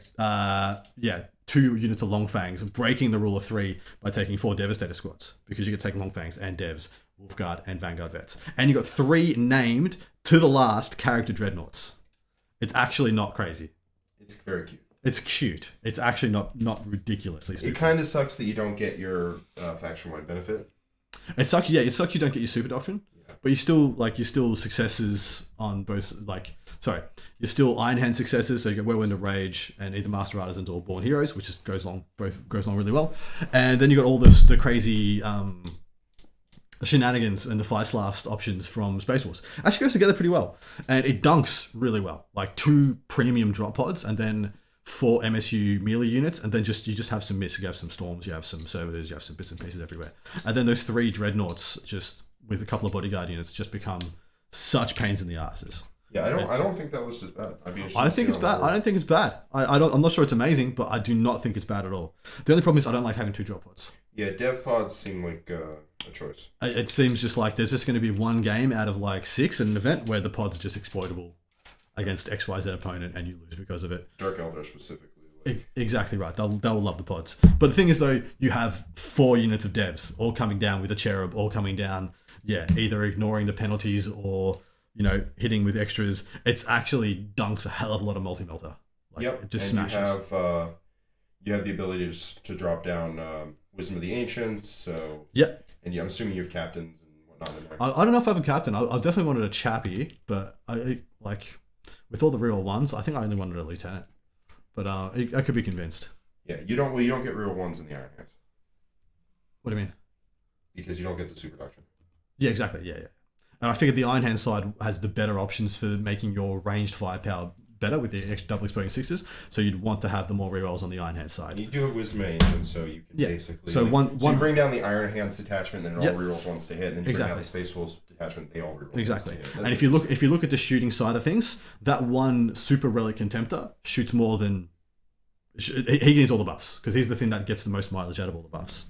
2 units of Long Fangs, breaking the rule of 3 by taking 4 Devastator squads, because you can take Long Fangs and Devs, Wolf Guard and Vanguard Vets, and you got 3 named to the last character Dreadnoughts. It's actually not crazy. It's very cute. It's cute. It's actually not ridiculously stupid. It kind of sucks that you don't get your faction-wide benefit. It sucks. Yeah, it sucks you don't get your super doctrine, but you still successes on both. You're still Iron Hand successes, so you get Whirlwind of Rage and either Master Artisans or Born Heroes, which goes along really well. And then you got all the crazy shenanigans and the Flight Last options from Space Wars. Actually goes together pretty well, and it dunks really well. Like 2 premium drop pods, and then 4 MSU melee units, and then you just have some miss. You have some storms, you have some servitors, you have some bits and pieces everywhere, and then those 3 dreadnoughts just with a couple of bodyguard units just become such pains in the asses. Yeah, I don't think that list is bad. I think it's bad. I don't think it's bad. I'm not sure it's amazing, but I do not think it's bad at all. The only problem is I don't like having 2 drop pods. Yeah, dev pods seem like a choice. It seems just like there's just going to be 1 game out of like 6 in an event where the pods are just exploitable against XYZ opponent and you lose because of it. Dark Eldar specifically. Exactly right. They'll love the pods. But the thing is though, you have 4 units of devs all coming down with a cherub, all coming down, either ignoring the penalties or, hitting with extras. It's actually dunks a hell of a lot of multi-melter. Yep. It just and smashes. You have the ability to drop down Wisdom of the Ancients, so... Yep. And I'm assuming you have captains and whatnot in there. I don't know if I have a captain. I definitely wanted a chappie, but with all the real ones, I think I only wanted a lieutenant. But I could be convinced. Yeah, you don't get real ones in the Iron Hands. What do you mean? Because you don't get the super doctrine. Yeah, exactly. Yeah. And I figured the Iron Hand side has the better options for making your ranged firepower better with the extra double exploding 6s. So you'd want to have the more rerolls on the Iron Hand side. And you do have Wisdom Ancient, so you can basically... So you bring down the Iron Hands detachment, then it all rerolls once to hit, and then you bring down the Space Wolves detachment, they all reroll exactly. once to hit. And if you look at the shooting side of things, that 1 Super Relic Contemptor shoots more than... He needs all the buffs, because he's the thing that gets the most mileage out of all the buffs.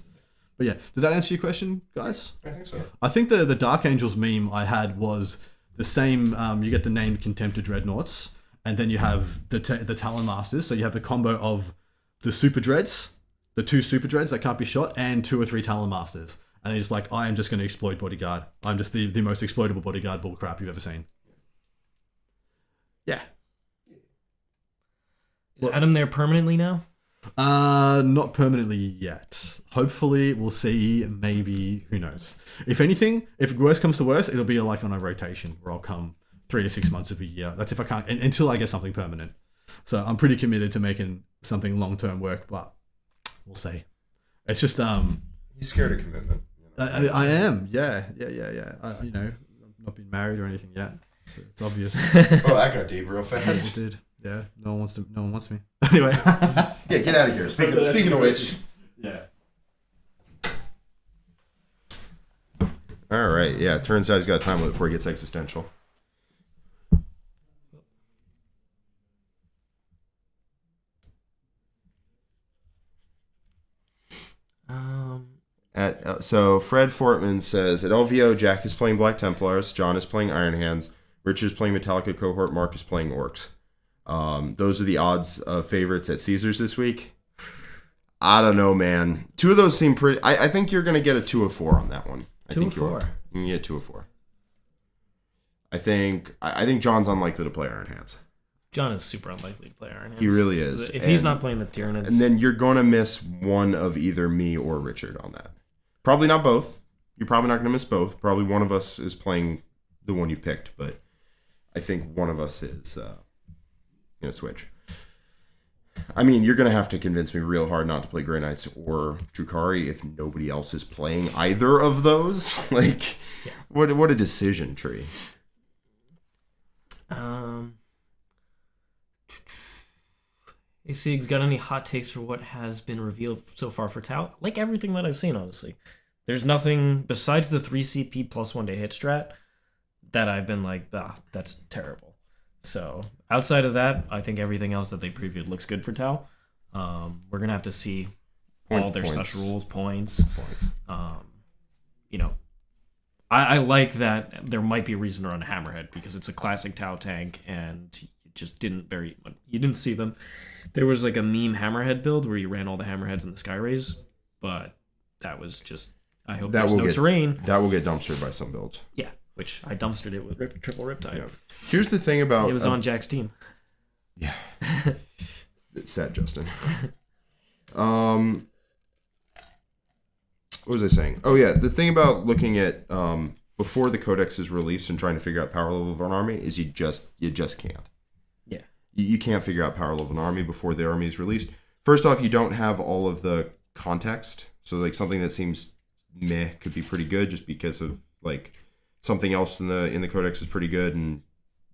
But yeah, did that answer your question, guys? I think so. I think the Dark Angels meme I had was the same. You get the named Contemptor Dreadnoughts, and then you have the Talon Masters. So you have the combo of the Super Dreads, the 2 Super Dreads that can't be shot, and 2 or 3 Talon Masters. And they're just like, I am just going to exploit bodyguard. I'm just the most exploitable bodyguard bullcrap you've ever seen. Yeah. Is Adam there permanently now? Not permanently yet. Hopefully, we'll see. Maybe, who knows? If anything, if worse comes to worse, it'll be like on a rotation where I'll come 3 to 6 months of a year. That's if I can't, until I get something permanent. So I'm pretty committed to making something long term work, but we'll see. It's just He's scared of commitment. I am. Yeah. I've not been married or anything yet, so it's obvious. Oh, that got deep real fast. It did. Yeah, no one wants me. Anyway. Yeah, get out of here. Speaking of which. Yeah. All right. Yeah, turns out he's got time limit before he gets existential. So Fred Fortman says, at LVO, Jack is playing Black Templars, John is playing Iron Hands, Richard's playing Metallica Cohort, Mark is playing Orcs. Those are the odds favorites at Caesars this week. I don't know, man. 2 of those seem pretty. I think you're going to get a 2 of 4 on that one. I 2 think of 4. You can get 2 of 4. I think John's unlikely to play Iron Hands. John is super unlikely to play Iron Hands. He really is. If he's not playing the Tyranids. And then you're going to miss one of either me or Richard on that. Probably not both. You're probably not going to miss both. Probably one of us is playing the one you've picked, but I think one of us is going to switch. I mean, you're going to have to convince me real hard not to play Grey Knights or Drukhari if nobody else is playing either of those. Like, yeah. What a decision tree. Hey, Sieg's got any hot takes for what has been revealed so far for Tau? Like everything that I've seen, honestly. There's nothing besides the 3 CP plus 1 to hit strat that I've been like, that's terrible. So outside of that, I think everything else that they previewed looks good for Tau. We're gonna have to see all their special rules, points. You know, I like that there might be a reason to run Hammerhead because it's a classic Tau tank and you just didn't see them. There was like a meme Hammerhead build where you ran all the Hammerheads in the Skyrays, but that was just, I hope there's no terrain. That will get dumpstered by some builds. Yeah, which I dumpstered it with triple Riptide. Yeah. Here's the thing about... It was on Jack's team. Yeah. It's sad, Justin. What was I saying? Oh, yeah. The thing about looking at before the codex is released and trying to figure out power level of an army is you just can't. Yeah. You can't figure out power level of an army before the army is released. First off, you don't have all of the context. So, like, something that seems meh could be pretty good just because of, like, something else in the codex is pretty good and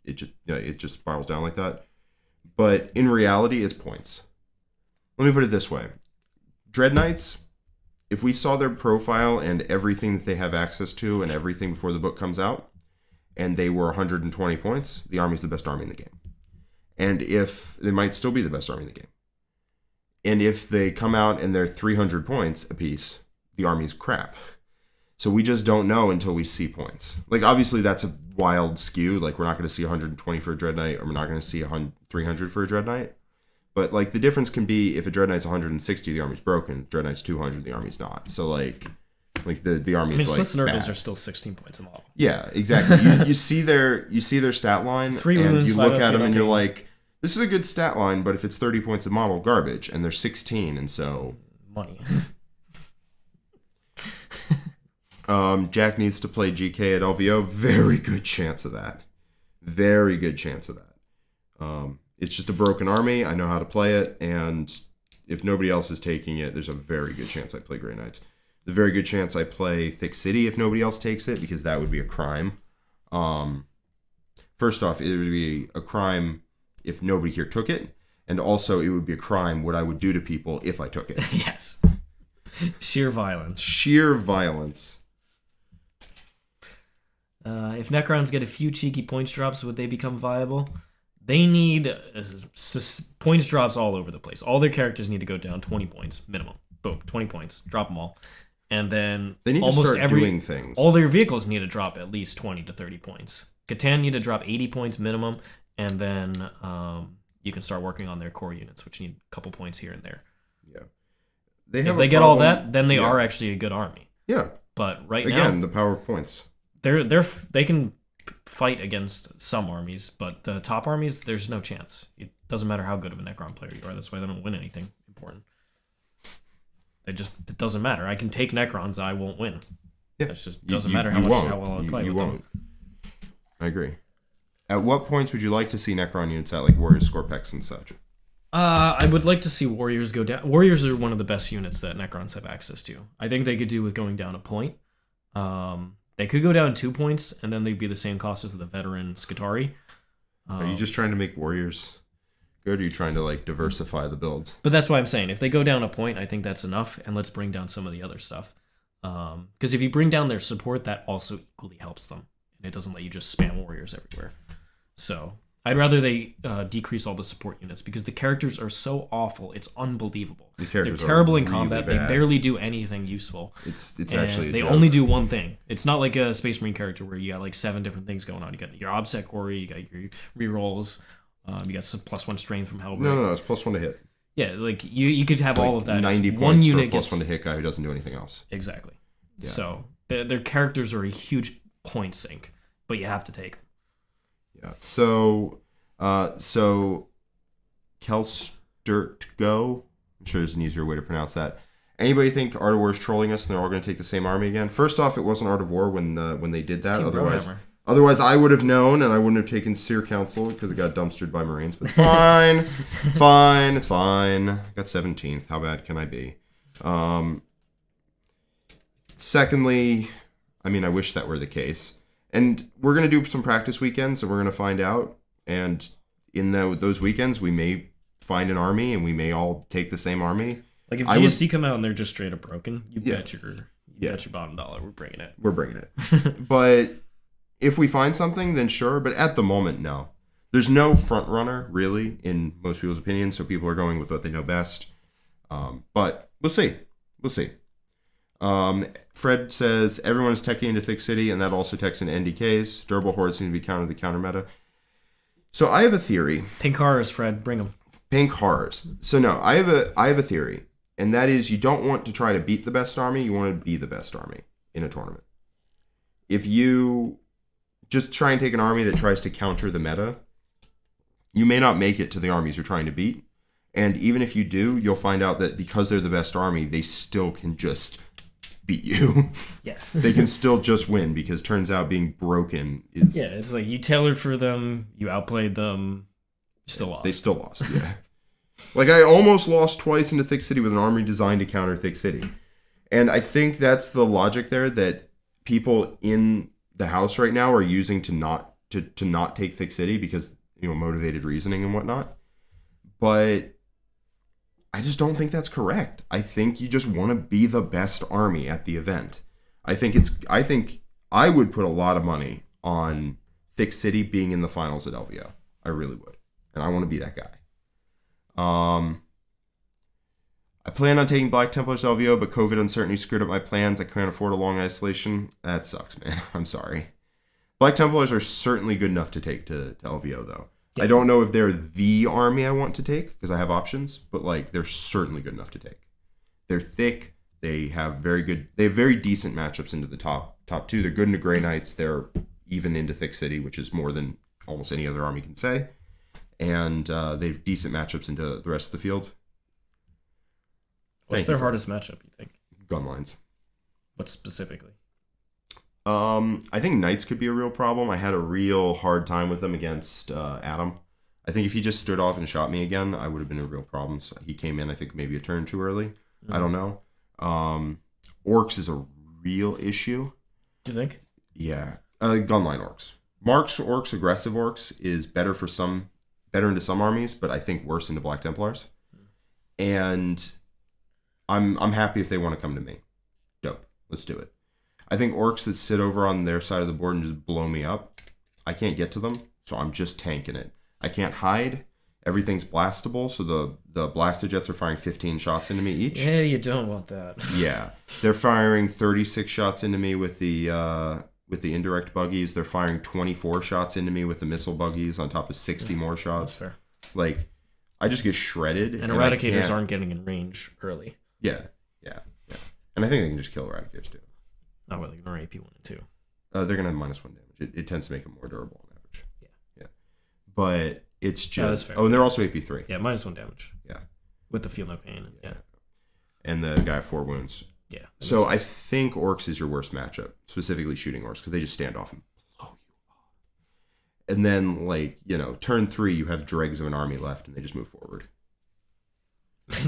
it just spirals down like that. But in reality, it's points. Let me put it this way. Dread Knights, if we saw their profile and everything that they have access to and everything before the book comes out, and they were 120 points, the army's the best army in the game. And if they might still be the best army in the game. And if they come out and they're 300 points apiece, the army's crap. So we just don't know until we see points. Like, obviously, that's a wild skew. Like, we're not going to see 120 for a Dread Knight, or we're not going to see 300 for a Dread Knight. But, like, the difference can be if a Dread Knight's 160, the army's broken. If Dread Knight's 200, the army's not. So, like the army is, like, Slitz are still 16 points a model. Yeah, exactly. you see their stat line, 3 and wounds, you look at them, and you're like, this is a good stat line, but if it's 30 points a model, garbage. And they're 16, and so... Money. Jack needs to play GK at LVO. Very good chance of that. Very good chance of that. It's just a broken army. I know how to play it, and if nobody else is taking it, there's a very good chance I play Grey Knights. There's a very good chance I play Thick City if nobody else takes it, because that would be a crime. First off, it would be a crime if nobody here took it, and also it would be a crime what I would do to people if I took it. Yes. Sheer violence. Sheer violence. If Necrons get a few cheeky points drops, would they become viable? They need points drops all over the place. All their characters need to go down 20 points minimum. Boom, 20 points. Drop them all. And then they need almost to start doing things. All their vehicles need to drop at least 20 to 30 points. Catan need to drop 80 points minimum, and then you can start working on their core units, which need a couple points here and there. Yeah. If they get all that, then they are actually a good army. Yeah. But right now... Again, the power of points. They can fight against some armies, but the top armies, there's no chance. It doesn't matter how good of a Necron player you are. That's why they don't win anything important. It doesn't matter. I can take Necrons, I won't win. Yeah. It just doesn't matter how well I play you with won't. them. I agree. At what points would you like to see Necron units at, like Warriors, Scorpex, and such? I would like to see Warriors go down. Warriors are one of the best units that Necrons have access to. I think they could do with going down a point. They could go down 2 points, and then they'd be the same cost as the veteran Skitarii. Are you just trying to make Warriors good, or are you trying to, like, diversify the builds? But that's why I'm saying, if they go down a point, I think that's enough, and let's bring down some of the other stuff. Because if you bring down their support, that also equally helps them. And it doesn't let you just spam Warriors everywhere. So I'd rather they decrease all the support units, because the characters are so awful. It's unbelievable. They're terrible in combat. Really, they barely do anything useful. It's actually they only do one thing. It's not like a Space Marine character where you got like 7 different things going on. You got your OBSEC Quarry, you got your rerolls, You got some +1 strain from Hellbreak. No, it's +1 to hit. Yeah, like you could have all of that. 90 it's points one unit for a +1 to hit guy who doesn't do anything else. Exactly. Yeah. So their characters are a huge point sink, but you have to take them. Yeah. So Kelstertgo, I'm sure there's an easier way to pronounce that. Anybody think Art of War is trolling us and they're all going to take the same army again? First off, it wasn't Art of War when they did that. Otherwise, I would have known, and I wouldn't have taken Seer Council because it got dumpstered by Marines. But fine, it's fine. I got 17th. How bad can I be? Secondly, I mean, I wish that were the case. And we're going to do some practice weekends, and we're going to find out. And in those weekends, we may find an army, and we may all take the same army. Like if GSC come out and they're just straight up broken, you bet your bottom dollar we're bringing it. We're bringing it. But if we find something, then sure. But at the moment, no. There's no front runner, really, in most people's opinions. So people are going with what they know best. But we'll see. Fred says, everyone is teching into Thick City, and that also techs into NDKs. Durable hordes seem to be counter the counter meta. So I have a theory. Pink horrors, Fred. Bring them. Pink horrors. So no, I have a theory. And that is, you don't want to try to beat the best army. You want to be the best army in a tournament. If you just try and take an army that tries to counter the meta, you may not make it to the armies you're trying to beat. And even if you do, you'll find out that because they're the best army, they still can just beat you. Yeah. They can still just win because turns out being broken is... Yeah, it's like you tailored for them, you outplayed them, still lost. They still lost, yeah. Like, I almost lost twice into Thick City with an army designed to counter Thick City. And I think that's the logic there that people in the house right now are using to not take Thick City because, motivated reasoning and whatnot. But I just don't think that's correct. I think you just want to be the best army at the event. I think I would put a lot of money on Thick City being in the finals at LVO. I really would. And I want to be that guy. I plan on taking Black Templars to LVO, but COVID uncertainty screwed up my plans. I can't afford a long isolation. That sucks, man. I'm sorry. Black Templars are certainly good enough to take to LVO, though. Yep. I don't know if they're the army I want to take, because I have options, but they're certainly good enough to take. They're thick. They have very decent matchups into the top two. They're good into Grey Knights. They're even into Thick City, which is more than almost any other army can say. And they have decent matchups into the rest of the field. What's their hardest matchup, you think? Gun lines. What specifically? I think Knights could be a real problem. I had a real hard time with them against Adam. I think if he just stood off and shot me again, I would have been a real problem. So he came in, I think, maybe a turn too early. Mm-hmm. I don't know. Orcs is a real issue. Do you think? Yeah. Gunline orcs. Marks orcs, aggressive orcs, is better into some armies, but I think worse into Black Templars. And I'm happy if they want to come to me. Dope. Let's do it. I think orcs that sit over on their side of the board and just blow me up, I can't get to them, so I'm just tanking it. I can't hide. Everything's blastable, so the blaster jets are firing 15 shots into me each. Yeah, you don't want that. Yeah. They're firing 36 shots into me with the indirect buggies. They're firing 24 shots into me with the missile buggies on top of 60 more shots. That's fair. I just get shredded. And Eradicators aren't getting in range early. Yeah. And I think they can just kill Eradicators too. Not really. Ignore AP 1 and 2. They're going to have -1 damage. It tends to make them more durable on average. Yeah. But it's just... and they're also AP 3. Yeah, -1 damage. Yeah. With the feel no pain. Yeah. And the guy 4 wounds. Yeah. So I think Orcs is your worst matchup, specifically shooting Orcs, because they just stand off and blow you up. And then, turn 3, you have dregs of an army left, and they just move forward.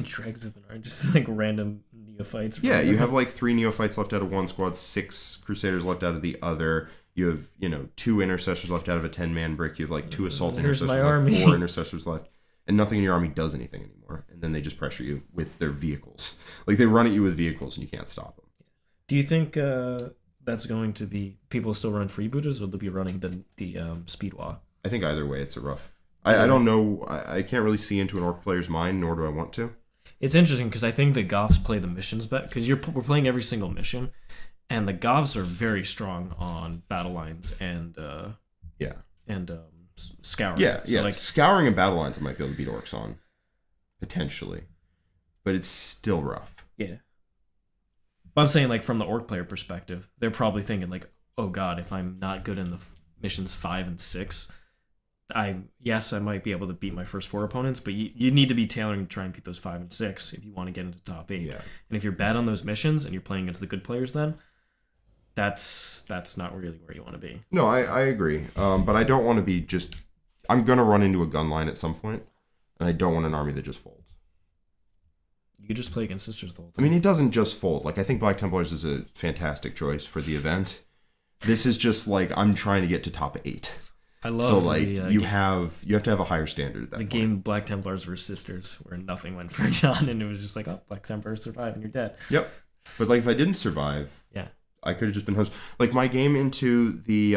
Dregs of an army, just random neophytes. Yeah, you have 3 neophytes left out of one squad, 6 crusaders left out of the other. You have 2 intercessors left out of a 10-man brick. You have 2 assault intercessors left, 4 intercessors left. And nothing in your army does anything anymore. And then they just pressure you with their vehicles. They run at you with vehicles and you can't stop them. Do you think that's going to be... People still run freebooters, or they'll be running the speed wall? I think either way it's a rough... I don't know. I can't really see into an orc player's mind, nor do I want to. It's interesting because I think the Goths play the missions better. Because we're playing every single mission. And the Goths are very strong on battle lines and... scouring. Yeah, so yeah. like, Scouring and battle lines I might be able to beat orcs on. Potentially. But it's still rough. Yeah. But I'm saying, like, from the orc player perspective, they're probably thinking, like, oh god, if I'm not good in the missions 5 and 6, I might be able to beat my first 4 opponents, but you need to be tailoring to try and beat those 5 and 6 if you want to get into top 8. Yeah. And if you're bad on those missions and you're playing against the good players, then that's not really where you want to be. No, I agree. But I don't want to be just... I'm going to run into a gun line at some point, and I don't want an army that just folds. You could just play against Sisters the whole I time. mean, it doesn't just fold. Like, I think Black Templars is a fantastic choice for the event. This is just, like, I'm trying to get to top 8. I love so, like, you game. have to have a higher standard at that point. Game Black Templars vs. Sisters, where nothing went for John, and it was just like, oh, Black Templars survive and you're dead. Yep. But, like, if I didn't survive... Yeah. I could have just been host. Like, my game into the,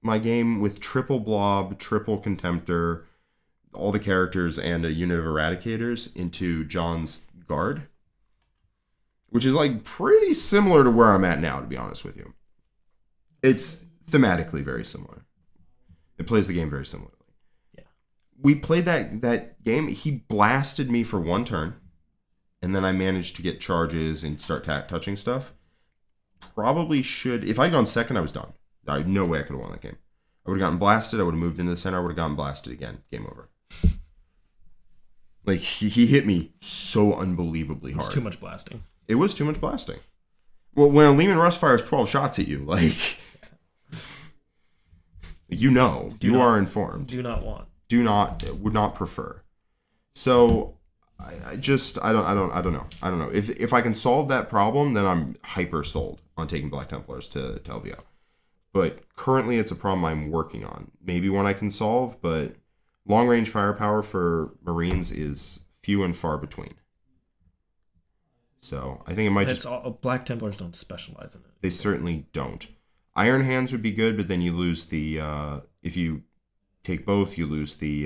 my game with triple blob, triple contemptor, all the characters, and a unit of eradicators into John's guard, which is, like, pretty similar to where I'm at now, to be honest with you. It's thematically very similar. It plays the game very similarly. Yeah. We played that game. He blasted me for 1 turn, and then I managed to get charges and start touching stuff. Probably should... If I'd gone second, I was done. No way I could have won that game. I would have gotten blasted. I would have moved into the center. I would have gotten blasted again. Game over. Like, he hit me so unbelievably hard. It's too much blasting. It was too much blasting. Well, when a Lehman Russ fires 12 shots at you, like... You know. You are informed. Do not want. Would not prefer. So... I don't know. If I can solve that problem, then I'm hyper sold on taking Black Templars to LVO. But currently it's a problem I'm working on. Maybe one I can solve, but long range firepower for Marines is few and far between. So I think it might Black Templars don't specialize in it. They certainly don't. Iron Hands would be good, but then you lose the if you take both, you lose the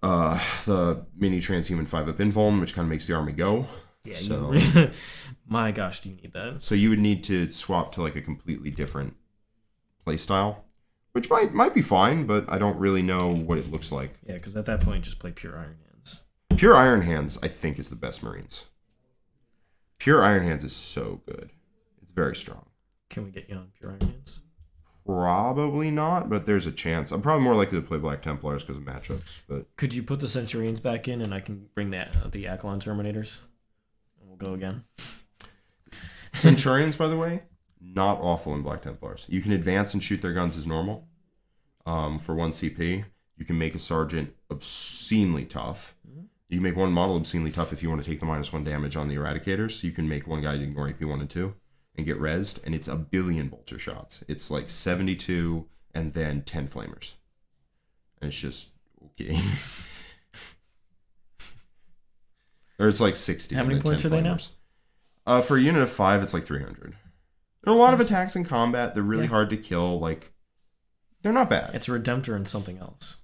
mini transhuman 5-up invuln, which kind of makes the army go. Yeah, so, my gosh, do you need that? So you would need to swap to like a completely different playstyle, which might be fine, but I don't really know what it looks like. Yeah, because at that point, just play pure Iron Hands. Pure Iron Hands, I think, is the best Marines. Pure Iron Hands is so good. It's very strong. Can we get you on pure Iron Hands? Probably not, but there's a chance. I'm probably more likely to play Black Templars because of matchups. But could you put the Centurions back in, and I can bring the Akalon Terminators, and we'll go again. Centurions, by the way, not awful in Black Templars. You can advance and shoot their guns as normal. For 1 CP, you can make a sergeant obscenely tough. Mm-hmm. You can make one model obscenely tough if you want to take the -1 damage on the Eradicators. You can make one guy ignore AP 1 and 2. And get rezzed, and it's 1 billion bolter shots. It's like 72 and then 10 flamers. And it's just okay. Or it's like 60. How many points are they now? For a unit of 5, it's like 300. There are a lot of attacks in combat. They're really hard to kill. Like, they're not bad. It's a Redemptor and something else.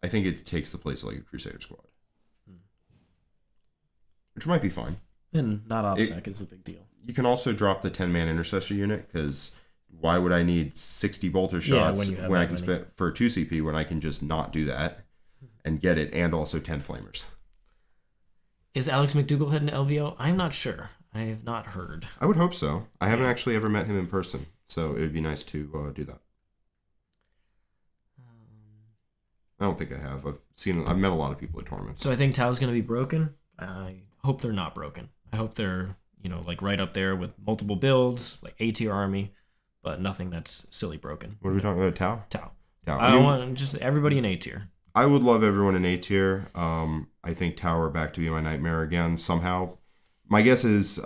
I think it takes the place of like a Crusader squad. Which might be fine. And not OPSEC is a big deal. You can also drop the 10-man intercessor unit, because why would I need 60 bolter shots when I can spend for 2 CP when I can just not do that and get it, and also 10 flamers? Is Alex McDougall heading to LVO? I'm not sure. I have not heard. I would hope so. I haven't actually ever met him in person, so it would be nice to do that. I don't think I have. I've met a lot of people at tournaments. So I think Tao's going to be broken. I hope they're not broken. I hope they're, like right up there with multiple builds, like A-tier army, but nothing that's silly broken. What are we talking about? Tau? Tau. I want just everybody in A-tier. I would love everyone in A-tier. I think Tau are back to be my nightmare again somehow. My guess is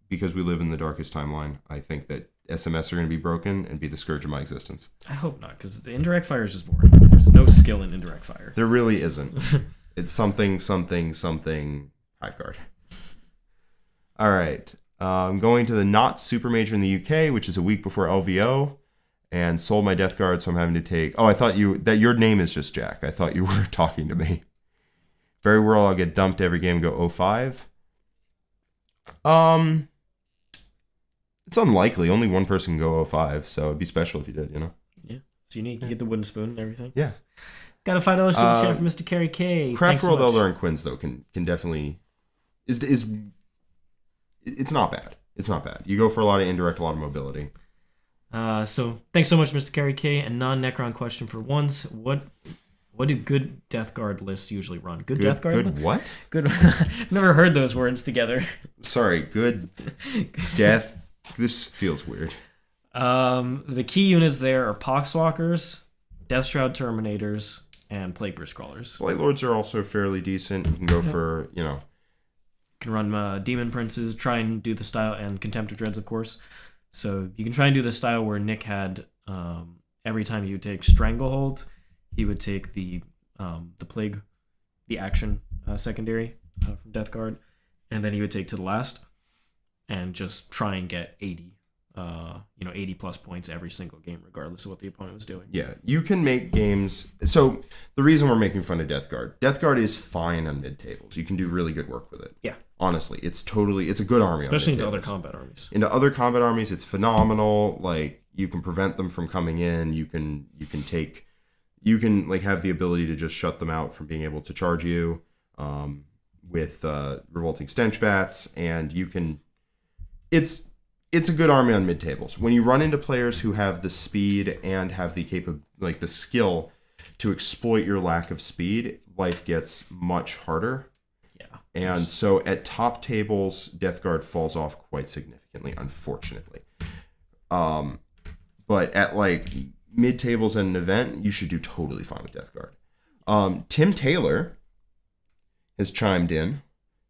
because we live in the darkest timeline, I think that SMS are going to be broken and be the scourge of my existence. I hope not, because the indirect fire is just boring. There's no skill in indirect fire. There really isn't. It's something, hive guard. All right. I'm going to the Not Super Major in the UK, which is a week before LVO, and sold my Death Guard, so I'm having to take... Oh, I thought that your name is just Jack. I thought you were talking to me. Very well, I'll get dumped every game and go 0-5. It's unlikely. Only one person can go 05, so it'd be special if you did, Yeah. It's unique. You get the wooden spoon and everything. Yeah. Got a $5 super chat from Mr. Kerry K. Craft World Eldar and Quins, though, can definitely... It's not bad. It's not bad. You go for a lot of indirect, a lot of mobility. So thanks so much, Mr. Kerry K. And non-Necron question for once. What do good Death Guard lists usually run? Good Death Guard? Good what? Good. Never heard those words together. Sorry, good Death. This feels weird. The key units there are Poxwalkers, Death Shroud Terminators, and Plagueburst Crawlers. Light Lords are also fairly decent. You can go for, can run Demon Princes, try and do the style, and Contempt of Dreads, of course. So you can try and do the style where Nick had every time he would take Stranglehold, he would take the Plague, the action secondary from Death Guard, and then he would take to the last and just try and get 80 plus points every single game, regardless of what the opponent was doing. Yeah, you can make games. So the reason we're making fun of Death Guard is fine on mid tables. You can do really good work with it. Yeah. Honestly, it's a good army. Especially into other combat armies. Into other combat armies, it's phenomenal. Like, you can prevent them from coming in. You can have the ability to just shut them out from being able to charge you with Revolting Stench Vats, and you can. It's a good army on mid tables. When you run into players who have the speed and have the the skill to exploit your lack of speed, life gets much harder. Yeah. And so at top tables, Death Guard falls off quite significantly, unfortunately. But at mid tables and an event, you should do totally fine with Death Guard. Tim Taylor has chimed in.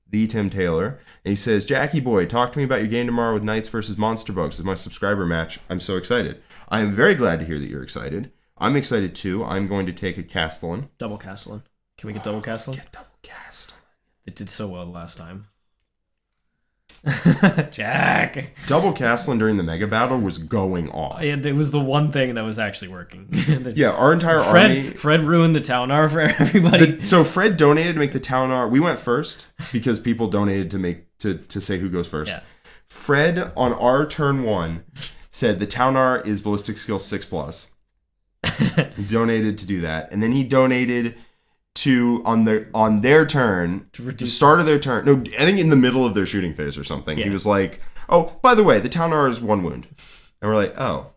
The Tim Taylor, and he says, Jackie boy, talk to me about your game tomorrow with Knights versus Monster Bugs. This is my subscriber match. I'm so excited. I am very glad to hear that you're excited. I'm excited too. I'm going to take a Castellan. Double Castellan. Can we get double Castellan? Get double Castellan. It did so well last time. Jack. Double Castellan during the Mega Battle was going off. It was the one thing that was actually working. Yeah, our entire army. Fred ruined the Talnar for everybody. So Fred donated to make the Talnar. We went first because people donated to say who goes first. Yeah. Fred on our turn 1 said the Talnar is ballistic skill 6+. He donated to do that, and then he donated to on their turn, to start of their turn. No, I think in the middle of their shooting phase or something. Yeah. He was like, "Oh, by the way, the Talnar is 1 wound," and we're like, "Oh,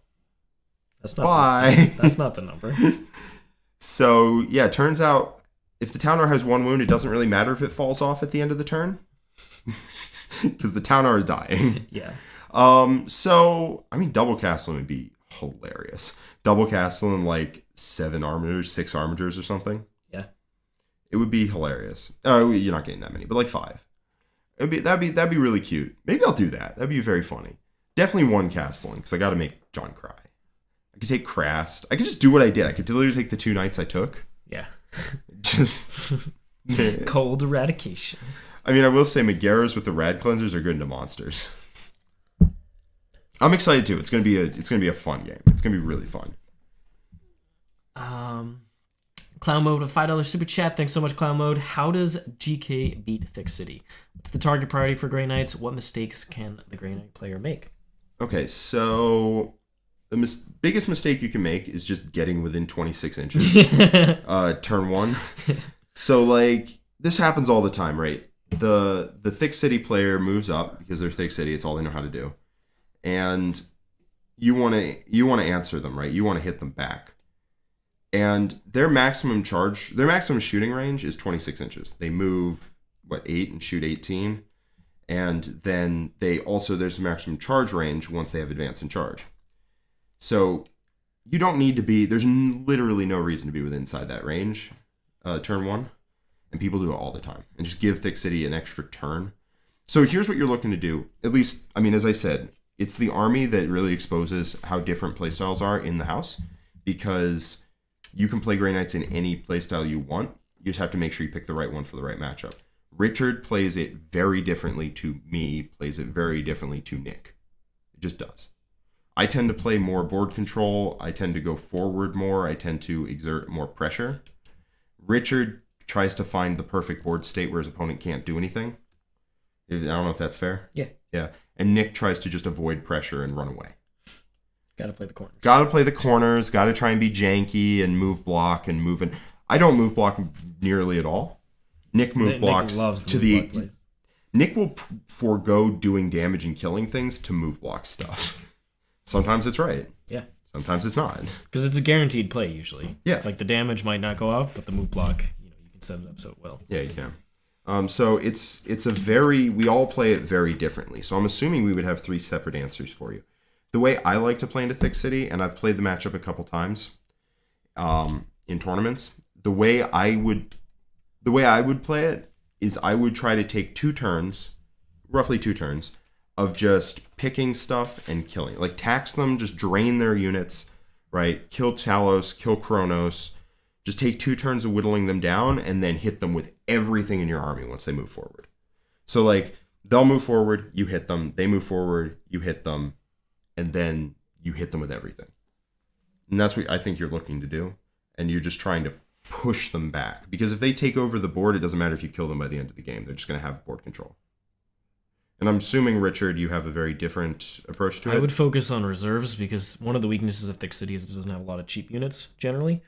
that's not bye." That's not the number. So yeah, it turns out if the Talnar has 1 wound, it doesn't really matter if it falls off at the end of the turn, because the Talnar is dying. Yeah. So I mean, double Castellan would be hilarious. Double Castellan 7 armatures, 6 armatures or something. It would be hilarious. Oh, you're not getting that many, but 5. That'd be really cute. Maybe I'll do that. That'd be very funny. Definitely 1 Castellan, because I got to make John cry. I could take Krast. I could just do what I did. I could literally take the 2 knights I took. Yeah. Just cold eradication. I mean, I will say Megaras with the rad cleansers are good into monsters. I'm excited too. It's gonna be a fun game. It's gonna be really fun. Clown Mode with $5 super chat. Thanks so much, Clown Mode. How does GK beat Thick City? What's the target priority for Grey Knights? What mistakes can the Grey Knight player make? Okay, so the biggest mistake you can make is just getting within 26 inches. Turn 1. So this happens all the time, right? The Thick City player moves up because they're Thick City. It's all they know how to do, and you want to answer them, right? You want to hit them back. And their maximum shooting range is 26 inches. They move, 8 and shoot 18. And then there's a maximum charge range once they have advance and charge. So you don't need to be, there's literally no reason to be within inside that range, turn 1. And people do it all the time. And just give Thick City an extra turn. So here's what you're looking to do. At least, as I said, it's the army that really exposes how different playstyles are in the house. Because you can play Grey Knights in any playstyle you want. You just have to make sure you pick the right one for the right matchup. Richard plays it very differently to me, plays it very differently to Nick. It just does. I tend to play more board control. I tend to go forward more. I tend to exert more pressure. Richard tries to find the perfect board state where his opponent can't do anything. I don't know if that's fair. Yeah. Yeah, and Nick tries to just avoid pressure and run away. Gotta play the corners. Gotta play the corners. Gotta try and be janky and move block and move in. I don't move block nearly at all. Nick blocks to the. Nick will forego doing damage and killing things to move block stuff. Sometimes it's right. Yeah. Sometimes it's not. Because it's a guaranteed play usually. Yeah. Like the damage might not go off, but the move block, you can set it up so it will. Yeah, you can. So it's a very, we all play it very differently. So I'm assuming we would have 3 separate answers for you. The way I like to play into Thick City, and I've played the matchup a couple times in tournaments, the way I would play it is I would try to take 2 turns, roughly 2 turns, of just picking stuff and killing. Like tax them, just drain their units, right? Kill Talos, kill Kronos. Just take 2 turns of whittling them down and then hit them with everything in your army once they move forward. So like they'll move forward, you hit them. They move forward, you hit them. And then you hit them with everything. And that's what I think you're looking to do. And you're just trying to push them back. Because if they take over the board, it doesn't matter if you kill them by the end of the game. They're just going to have board control. And I'm assuming, Richard, you have a very different approach to it. I would focus on reserves because one of the weaknesses of Thick City is it doesn't have a lot of cheap units, generally.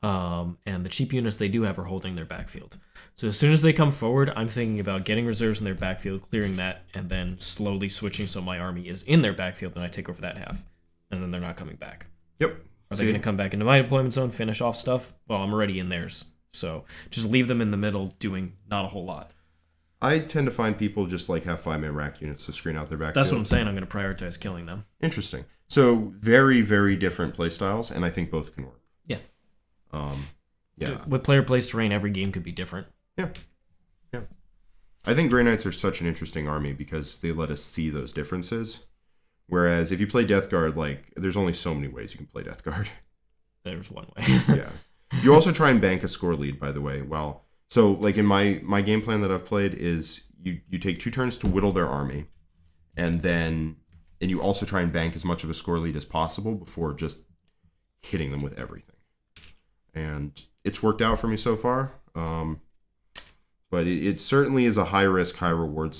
And the cheap units they do have are holding their backfield. So as soon as they come forward, I'm thinking about getting reserves in their backfield, clearing that, and then slowly switching so my army is in their backfield and I take over that half. And then they're not coming back. Yep. Are they going to come back into my deployment zone, finish off stuff? Well, I'm already in theirs. So just leave them in the middle doing not a whole lot. I tend to find people just like have 5-man rack units to screen out their backfield. That's what I'm saying. I'm going to prioritize killing them. Interesting. So very, very different play styles, and I think both can work. Yeah. Yeah. With player place terrain, every game could be different. Yeah. I think Grey Knights are such an interesting army because they let us see those differences. Whereas if you play Death Guard, like there's only so many ways you can play Death Guard. There's one way. Yeah. You also try and bank a score lead, by the way. Well, so like in my game plan that I've played is you take 2 turns to whittle their army, and you also try and bank as much of a score lead as possible before just hitting them with everything. And it's worked out for me so far. But it certainly is a high risk, high reward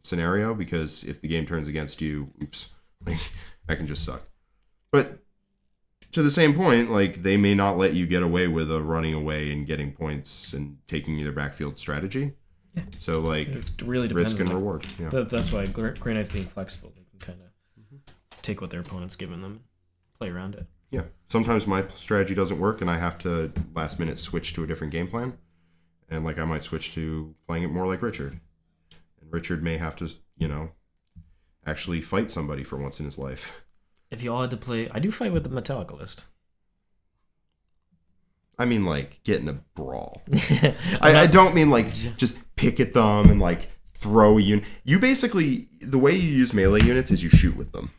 scenario because if the game turns against you, oops, like that can just suck. But to the same point, like they may not let you get away with a running away and getting points and taking their backfield strategy. Yeah. So like it really depends risk and reward. Yeah. That's why Grey Knights being flexible, they can kind of take what their opponent's given them, play around it. Yeah. Sometimes my strategy doesn't work and I have to last minute switch to a different game plan. And like I might switch to playing it more like Richard. And Richard may have to, actually fight somebody for once in his life. If you all had to play, I do fight with the Metallica list. I mean, like, get in a brawl. I don't mean, like, just pick at them and, like, throw a unit. You basically, the way you use melee units is you shoot with them.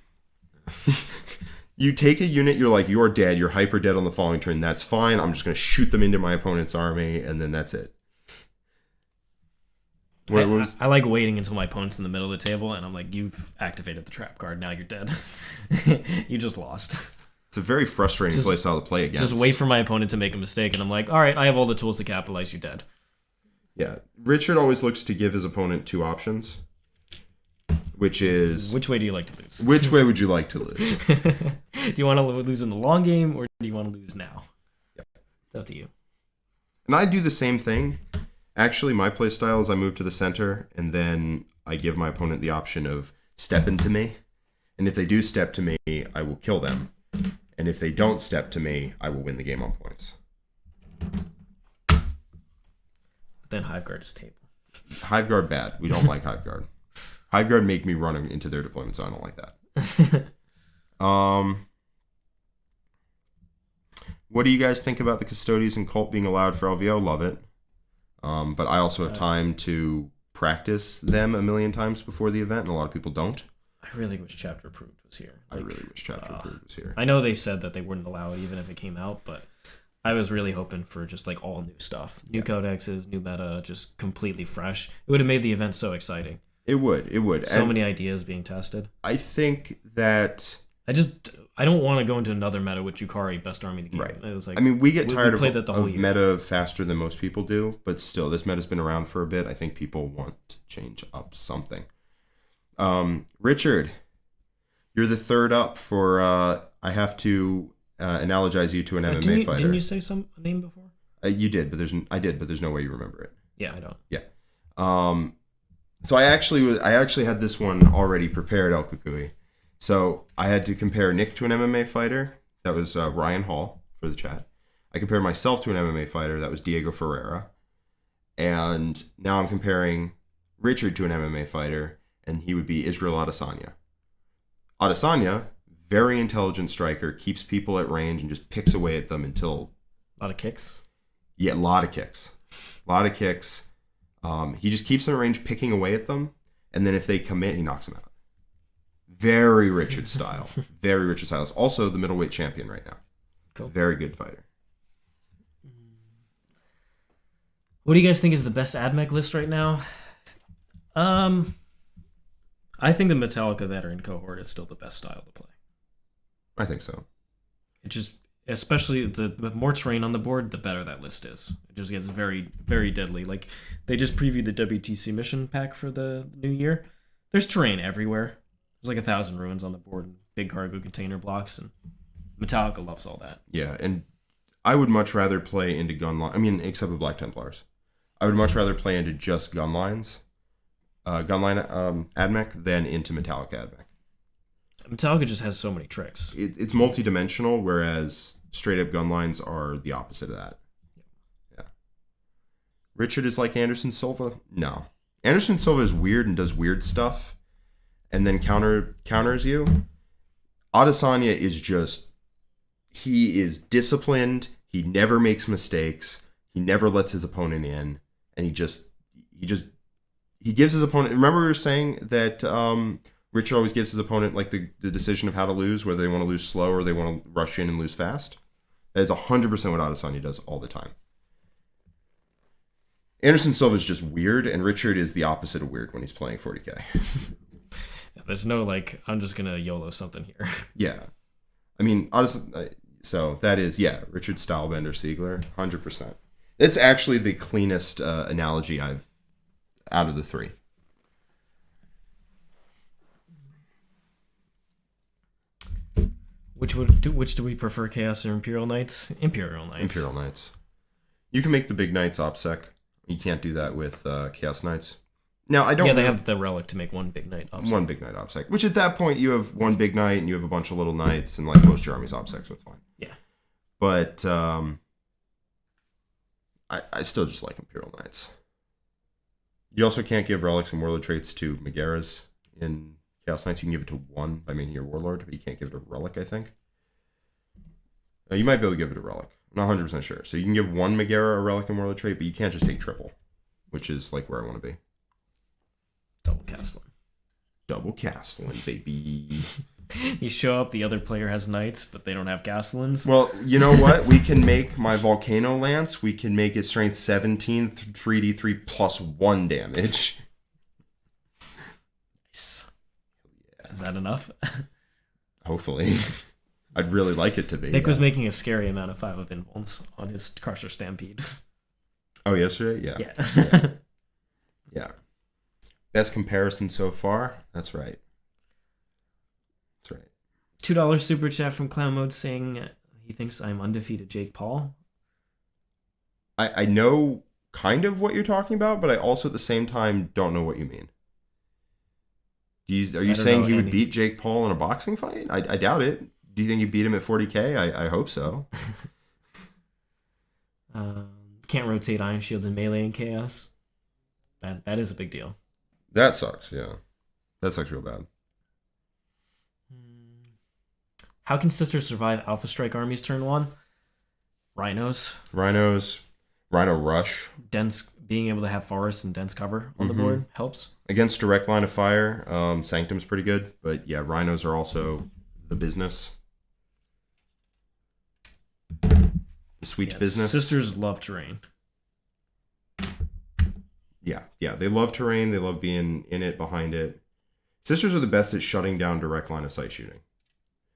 You take a unit, you're like, you're dead, you're hyper dead on the following turn, that's fine, I'm just going to shoot them into my opponent's army, and then that's it. I like waiting until my opponent's in the middle of the table, and I'm like, you've activated the trap card, now you're dead. You just lost. It's a very frustrating playstyle to play against. Just wait for my opponent to make a mistake, and I'm like, all right, I have all the tools to capitalize, you're dead. Yeah. Richard always looks to give his opponent 2 options, which is... Which way do you like to lose? Which way would you like to lose? Do you want to lose in the long game, or do you want to lose now? Yep. It's up to you. And I do the same thing. Actually, my playstyle is I move to the center, and then I give my opponent the option of step into me. And if they do step to me, I will kill them. And if they don't step to me, I will win the game on points. But then Hive Guard is table. Hive Guard bad. We don't like Hive Guard. Hive Guard make me run into their deployment, so I don't like that. What do you guys think about the Custodes and Cult being allowed for LVO? Love it. But I also have time to practice them a million times before the event, and a lot of people don't. I really wish Chapter Approved was here. I really wish Chapter Approved was here. I know they said that they wouldn't allow it even if it came out, but I was really hoping for just like all new stuff. New codexes, new meta, just completely fresh. It would have made the event so exciting. It would. So many ideas being tested. I think that... I don't want to go into another meta with Drukhari, best army in the game. Right. It was like, I mean, we get tired of year. meta faster than most people do, but still, this meta's been around for a bit. I think people want to change up something. Richard, you're the third up for. I have to analogize you to an MMA fighter. Didn't you say some name before? You did, but there's no way you remember it. Yeah, I don't. Yeah. So I actually had this one already prepared, El Kukui. So I had to compare Nick to an MMA fighter. That was Ryan Hall for the chat. I compared myself to an MMA fighter. That was Diego Ferreira. And now I'm comparing Richard to an MMA fighter, and he would be Israel Adesanya. Adesanya, very intelligent striker, keeps people at range and just picks away at them until... A lot of kicks? Yeah, a lot of kicks. He just keeps them at range, picking away at them, and then if they commit, he knocks them out. Very Richard style. Very Richard style. He's also the middleweight champion right now. Cool. Very good fighter. What do you guys think is the best AdMech list right now? I think the Metallica veteran cohort is still the best style to play. I think so. It just, especially the more terrain on the board, the better that list is. It just gets very, very deadly. Like, they just previewed the WTC mission pack for the new year. There's terrain everywhere. There's like 1,000 ruins on the board, and big cargo container blocks, and Metallica loves all that. Yeah, and I would much rather play into gunline. I mean, except with Black Templars. I would much rather play into just gunline AdMech than into Metallica AdMech. Metallica just has so many tricks. It's multi-dimensional, whereas straight-up gunlines are the opposite of that. Yeah. Richard is like Anderson Silva? No. Anderson Silva is weird and does weird stuff, and then counters you. Adesanya is just... He is disciplined. He never makes mistakes. He never lets his opponent in. And he gives his opponent... Remember we were saying that Richard always gives his opponent like the decision of how to lose, whether they want to lose slow or they want to rush in and lose fast. That is 100% what Adesanya does all the time. Anderson Silva is just weird, and Richard is the opposite of weird when he's playing 40k. There's no, like, I'm just going to YOLO something here. Yeah. I mean, honestly, so that is, Richard Stylebender Siegler, 100%. It's actually the cleanest analogy I've out of the three. Which do we prefer, Chaos or Imperial Knights? Imperial Knights. You can make the big Knights OPSEC. You can't do that with Chaos Knights. Now, I don't... Yeah, they have the relic to make one big Knight OPSEC. One big Knight OPSEC. Which at that point, you have one big Knight and you have a bunch of little Knights, and like most of your army's OPSEC, so it's fine. Yeah. But I still just like Imperial Knights. You also can't give relics and warlord traits to Megaras in Chaos Knights. You can give it to one by making your warlord, but you can't give it a relic, I think. You might be able to give it a relic. I'm not 100% sure. So you can give one Megara a relic and warlord trait, but you can't just take triple, which is like where I want to be. Double Castellan, baby. You show up, the other player has knights, but they don't have Castellans. Well, you know what? We can make my Volcano Lance. We can make it strength 17, 3d3 plus 1 damage. Nice. Yeah. Is that enough? Hopefully. I'd really like it to be. Nick was making a scary amount of 5 of invulns on his Crusher Stampede. Oh, yesterday? Yeah. Yeah. Yeah. Best comparison so far? That's right. $2 super chat from Clown Mode saying he thinks I'm undefeated Jake Paul. I know kind of what you're talking about, but I also at the same time don't know what you mean. Are you saying he would beat Jake Paul in a boxing fight? I doubt it. Do you think you beat him at 40k? I hope so. Can't rotate Iron Shields in melee and Chaos. That is a big deal. That sucks, yeah. That sucks real bad. How can Sisters survive Alpha Strike armies turn 1? Rhinos. Rhino Rush. Dense, being able to have forests and dense cover on the board helps. Against direct line of fire, Sanctum's pretty good. But yeah, Rhinos are also the business. The sweet business. Sisters love terrain. Yeah, they love terrain. They love being in it, behind it. Sisters are the best at shutting down direct line of sight shooting.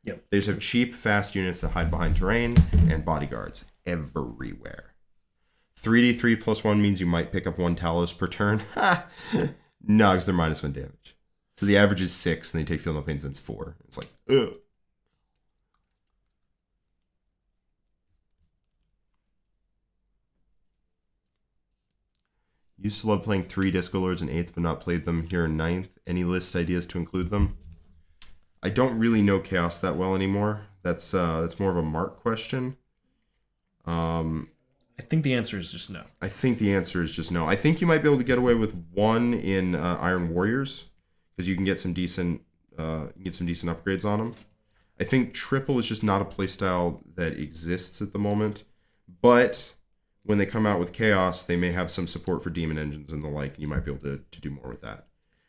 Yep. They just have cheap, fast units that hide behind terrain and bodyguards everywhere. 3d3 plus 1 means you might pick up 1 Talos per turn. No, because they're -1 damage. So the average is 6, and they take feel no pains, and it's 4. It's like, ugh. Used to love playing 3 Disco Lords in 8th, but not played them here in 9th. Any list ideas to include them? I don't really know Chaos that well anymore. That's more of a Mark question. I think the answer is just no. I think the answer is just no. I think you might be able to get away with 1 in Iron Warriors, because you can get some decent upgrades on them. I think triple is just not a playstyle that exists at the moment, but when they come out with Chaos, they may have some support for Demon Engines and the like, and you might be able to do more with that.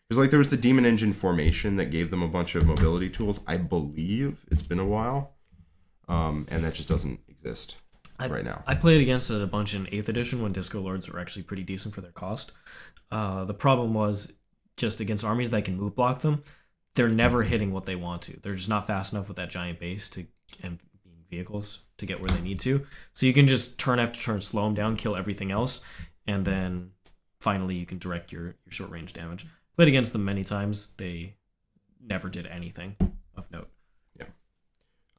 Because like there was the Demon Engine formation that gave them a bunch of mobility tools. I believe it's been a while, and that just doesn't exist right now. I played against it a bunch in 8th edition when Disco Lords were actually pretty decent for their cost. The problem was just against armies that can move block them, they're never hitting what they want to. They're just not fast enough with that giant base and vehicles to get where they need to. So you can just turn after turn, slow them down, kill everything else, and then finally you can direct your short range damage. Played against them many times. They never did anything of note. Yeah.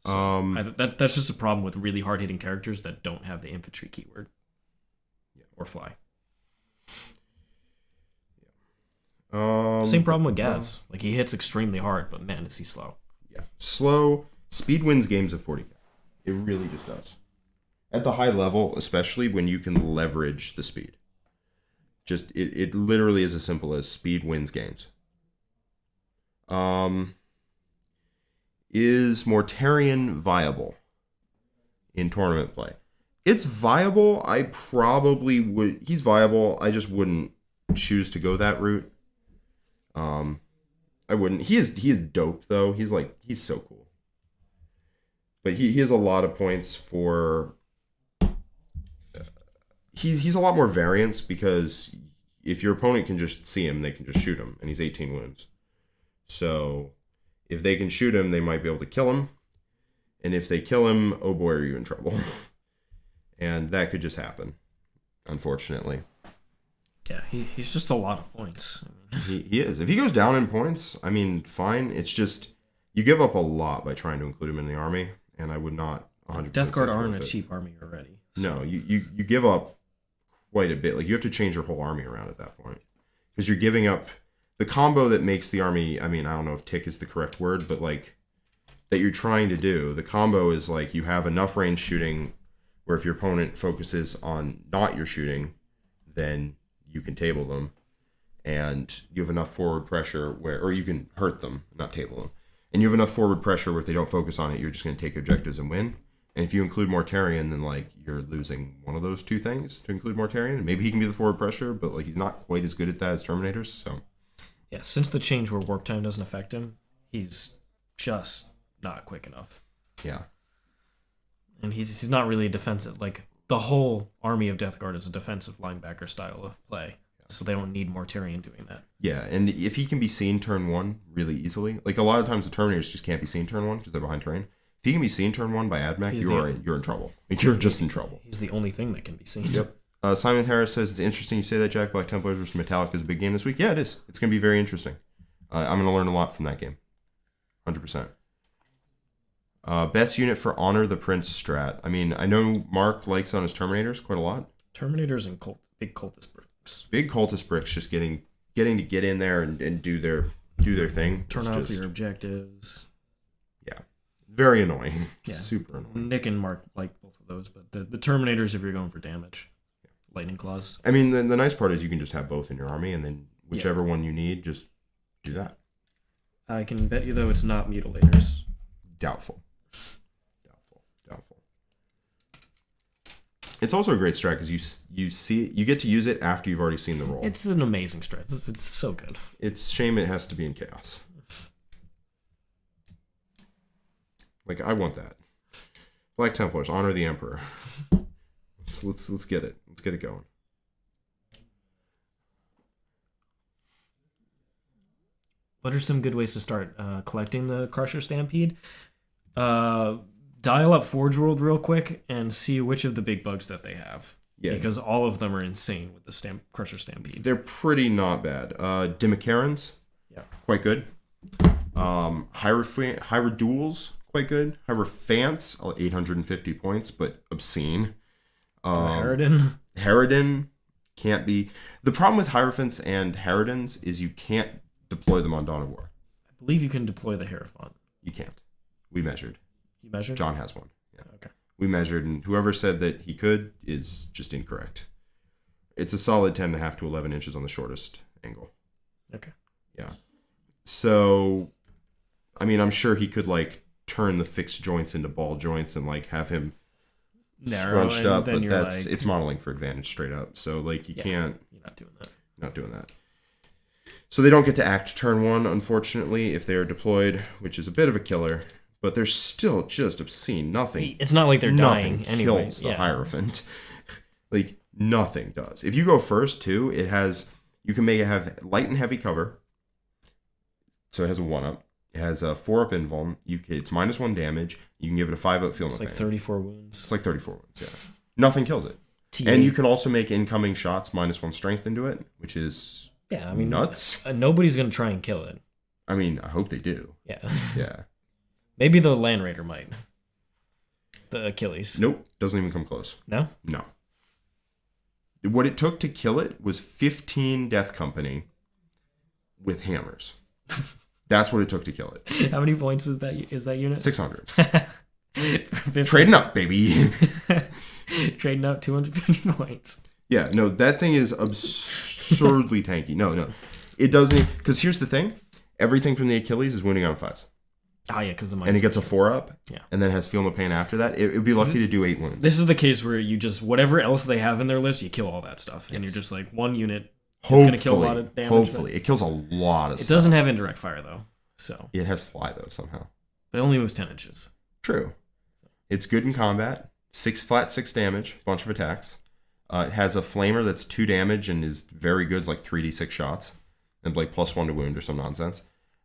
So that's just a problem with really hard hitting characters that don't have the infantry keyword. Yeah. Or fly. Yeah. Same problem with Gaz. Like he hits extremely hard, but man, is he slow. Yeah. Slow. Speed wins games of 40k. It really just does. At the high level, especially when you can leverage the speed. Just it literally is as simple as speed wins games. Is Mortarion viable in tournament play? It's viable. I probably would. He's viable. I just wouldn't choose to go that route. I wouldn't. He is dope though. He's so cool. But he has a lot of points for. He's a lot more variance because if your opponent can just see him, they can just shoot him, and he's 18 wounds. So if they can shoot him, they might be able to kill him. And if they kill him, oh boy, are you in trouble. And that could just happen, unfortunately. Yeah, he's just a lot of points. He is. If he goes down in points, I mean, fine. It's just you give up a lot by trying to include him in the army, and I would not 100%. Death Guard aren't a cheap army already. So. No, you give up quite a bit. Like you have to change your whole army around at that point because you're giving up the combo that makes the army. I mean, I don't know if tick is the correct word, but like that you're trying to do. The combo is like you have enough range shooting where if your opponent focuses on not your shooting, then you can table them, and you have enough forward pressure or you can hurt them, not table them, and you have enough forward pressure where if they don't focus on it, you're just going to take objectives and win. And if you include Mortarion, then like you're losing one of those two things to include Mortarion. And maybe he can be the forward pressure, but like he's not quite as good at that as Terminators. So yeah, since the change where warp time doesn't affect him, he's just not quick enough. Yeah, and he's not really a defensive. Like the whole army of Death Guard is a defensive linebacker style of play, so they don't need Mortarion doing that. Yeah, and if he can be seen turn 1 really easily, like a lot of times the Terminators just can't be seen turn 1 because they're behind terrain. If he can be seen turn 1 by AdMech, you're in trouble. Like, you're just in trouble. He's the only thing that can be seen. Yep. Simon Harris says, it's interesting you say that, Jack. Black Templars versus Metallica is a big game this week. Yeah, it is. It's going to be very interesting. I'm going to learn a lot from that game. 100%. Best unit for Honor the Prince strat. I mean, I know Mark likes on his Terminators quite a lot. Terminators and big cultist bricks. Big cultist bricks just getting to get in there and do their thing. Turn off your objectives. Yeah. Very annoying. Yeah. Super annoying. Nick and Mark like both of those, but the Terminators if you're going for damage. Yeah. Lightning Claws. I mean, the nice part is you can just have both in your army, and then whichever one you need, just do that. I can bet you, though, it's not Mutilators. Doubtful. It's also a great strat because you get to use it after you've already seen the roll. It's an amazing strat. It's so good. It's shame it has to be in Chaos. Like, I want that. Black Templars, honor the Emperor. Let's get it. Let's get it going. What are some good ways to start collecting the Crusher Stampede? Dial up Forge World real quick and see which of the big bugs that they have. Yeah. Because all of them are insane with the Crusher Stampede. They're pretty not bad. Dimicarans, Yeah. Quite good. Hieroduals, quite good. Hierophants, 850 points, but obscene. Harridan can't be. The problem with Hierophants and Harridans is you can't deploy them on Dawn of War. I believe you can deploy the Hierophant. You can't. We measured. You measured? John has one. Yeah. Okay. We measured, and whoever said that he could is just incorrect. It's a solid 10.5 to 11 inches on the shortest angle. Okay. Yeah. So, I mean, I'm sure he could, like, turn the fixed joints into ball joints and, like, have him scrunched up, but that's like, it's modeling for advantage straight up. So, like, you can't... You're not doing that. Not doing that. So they don't get to act turn one, unfortunately, if they are deployed, which is a bit of a killer. But they're still just obscene. Nothing. It's not like they're dying anyway. Kills the Hierophant. Like, nothing does. If you go first, too, it has... You can make it have light and heavy cover. So it has a 1-up. It has a 4-up invuln. It's -1 damage. You can give it a 5-up field. It's like 34 wounds. It's like 34 wounds, yeah. Nothing kills it. And you can also make incoming shots -1 strength into it, which is nuts. Nobody's going to try and kill it. I mean, I hope they do. Yeah. Yeah. Maybe the Land Raider might. The Achilles. Nope. Doesn't even come close. No? No. What it took to kill it was 15 Death Company with hammers. That's what it took to kill it. How many points is that unit? 600. Trading up, baby. Trading up 250 points. Yeah, no, that thing is absurdly tanky. No. It doesn't... Because here's the thing. Everything from the Achilles is wounding on 5s. Oh, yeah, because the and it gets a 4-up, yeah, and then has Feel No Pain after that. It would be lucky to do 8 wounds. This is the case where you just, whatever else they have in their list, you kill all that stuff. Yes. And you're just like, one unit is going to kill a lot of damage. Hopefully. It kills a lot of stuff. It doesn't have indirect fire, though. So it has fly, though, somehow. But it only moves 10 inches. True. It's good in combat. 6 damage, bunch of attacks. It has a flamer that's 2 damage and is very good. It's like 3d6 shots. And like +1 to wound or some nonsense.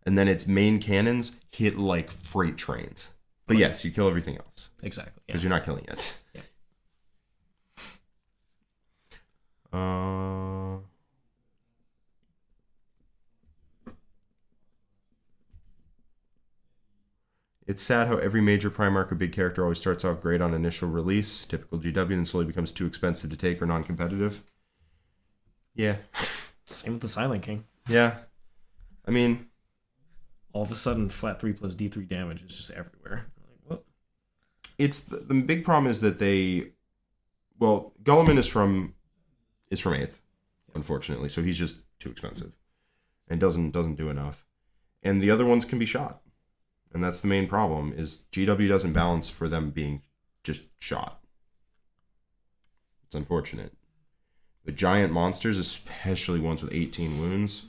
And then its main cannons hit like freight trains. But yes, you kill everything else. Exactly. Because you're not killing it. Yeah. It's sad how every major Primarch or big character always starts off great on initial release, typical GW, and then slowly becomes too expensive to take or non-competitive. Yeah. Same with the Silent King. Yeah. I mean... all of a sudden, flat 3 plus D3 damage is just everywhere. Like, what? It's the big problem is that they... Well, Gulliman is from 8th, unfortunately, so he's just too expensive. And doesn't do enough. And the other ones can be shot. And that's the main problem, is GW doesn't balance for them being just shot. It's unfortunate. The giant monsters, especially ones with 18 wounds,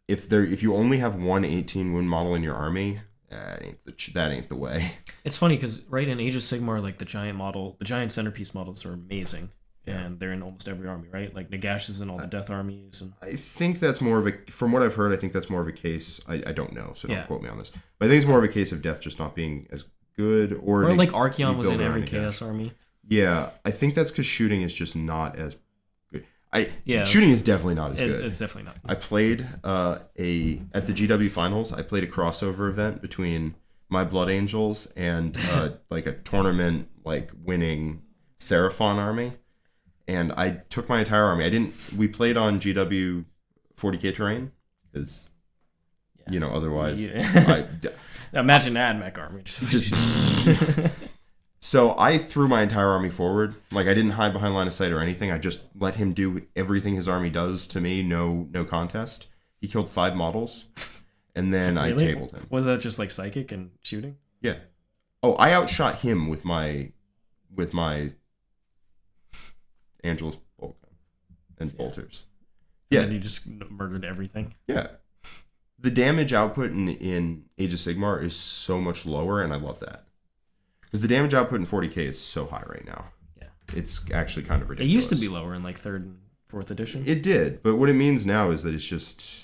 if you only have one 18 wound model in your army, that ain't the way. It's funny because right in Age of Sigmar, like the giant centerpiece models are amazing. And they're in almost every army, right? Like Nagash is in all the Death armies. And I think that's more of a... From what I've heard, I think that's more of a case... I don't know, so don't quote me on this. But I think it's more of a case of Death just not being as good. Or like Archeon was in every Chaos army. Yeah, I think that's because shooting is just not as good. Shooting is definitely not as good. It's definitely not. I played at the GW Finals, I played a crossover event between my Blood Angels and like a tournament like winning Seraphon army. And I took my entire army. We played on GW 40k terrain because, otherwise. Yeah. Imagine that Mech army. So I threw my entire army forward. Like I didn't hide behind line of sight or anything. I just let him do everything his army does to me. No contest. He killed 5 models, and then really? I tabled him. Was that just like psychic and shooting? Yeah. Oh, I outshot him with my Angel's bolt gun and bolters. Yeah. And you just murdered everything. Yeah. The damage output in Age of Sigmar is so much lower, and I love that. Because the damage output in 40k is so high right now. Yeah. It's actually kind of ridiculous. It used to be lower in like 3rd and 4th edition. It did, but what it means now is that it's just...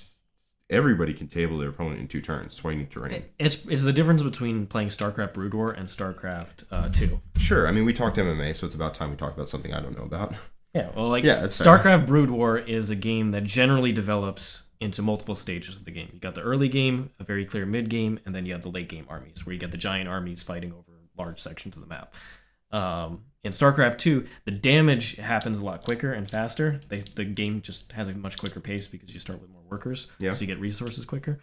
Everybody can table their opponent in 2 turns. That's why you need terrain. It's the difference between playing Starcraft Brood War and Starcraft 2. Sure. I mean, we talked MMA, so it's about time we talk about something I don't know about. Yeah, well, Starcraft Brood War is a game that generally develops into multiple stages of the game. You got the early game, a very clear mid game, and then you have the late game armies, where you get the giant armies fighting over large sections of the map. In StarCraft 2, the damage happens a lot quicker and faster. The game just has a much quicker pace because you start with more workers, so you get resources quicker.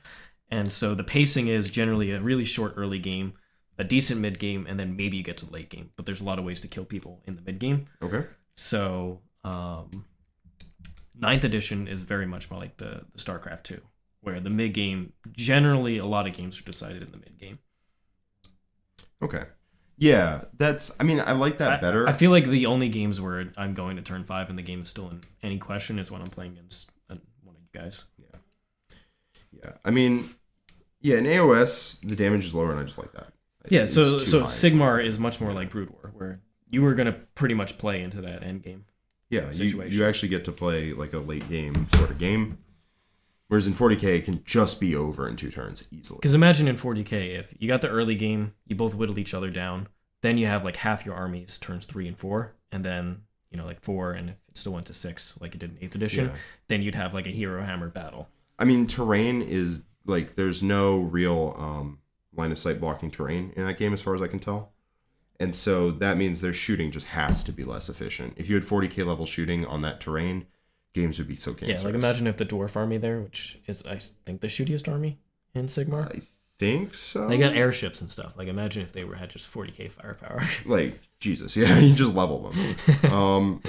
And so the pacing is generally a really short early game, a decent mid game, and then maybe you get to the late game. But there's a lot of ways to kill people in the mid game. Okay. So 9th edition is very much more like the StarCraft 2, where the mid game, generally a lot of games are decided in the mid game. Okay. Yeah, I like that better. I feel like the only games where I'm going to turn 5 and the game is still in any question is when I'm playing against one of you guys. Yeah. I mean, in AOS, the damage is lower, and I just like that. Yeah, so Sigmar is much more like Brood War, where you were going to pretty much play into that end game. Yeah, you actually get to play like a late game sort of game. Whereas in 40k, it can just be over in 2 turns easily. Because imagine in 40k, if you got the early game, you both whittle each other down, then you have like half your armies turns 3 and 4, and then, like 4, and if it still went to 6, like it did in 8th edition, then you'd have like a hero hammer battle. I mean, terrain is, like, there's no real line of sight blocking terrain in that game as far as I can tell. And so that means their shooting just has to be less efficient. If you had 40k level shooting on that terrain, games would be so cancerous. Yeah, like imagine if the dwarf army there, which is I think the shootiest army in Sigmar. I think so. They got airships and stuff. Like imagine if they had just 40k firepower. Like Jesus, yeah, you just level them.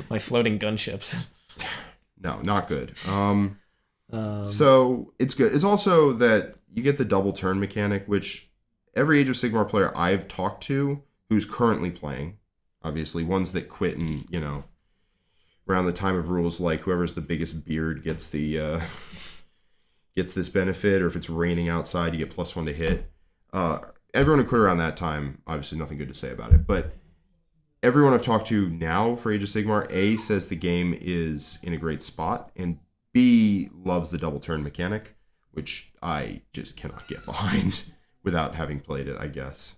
Like floating gunships. No, not good. So it's good. It's also that you get the double turn mechanic, which every Age of Sigmar player I've talked to who's currently playing, obviously ones that quit and around the time of rules, like whoever's the biggest beard gets the gets this benefit, or if it's raining outside, you get +1 to hit. Everyone who quit around that time, obviously nothing good to say about it. But everyone I've talked to now for Age of Sigmar, A, says the game is in a great spot, and B, loves the double turn mechanic, which I just cannot get behind without having played it, I guess.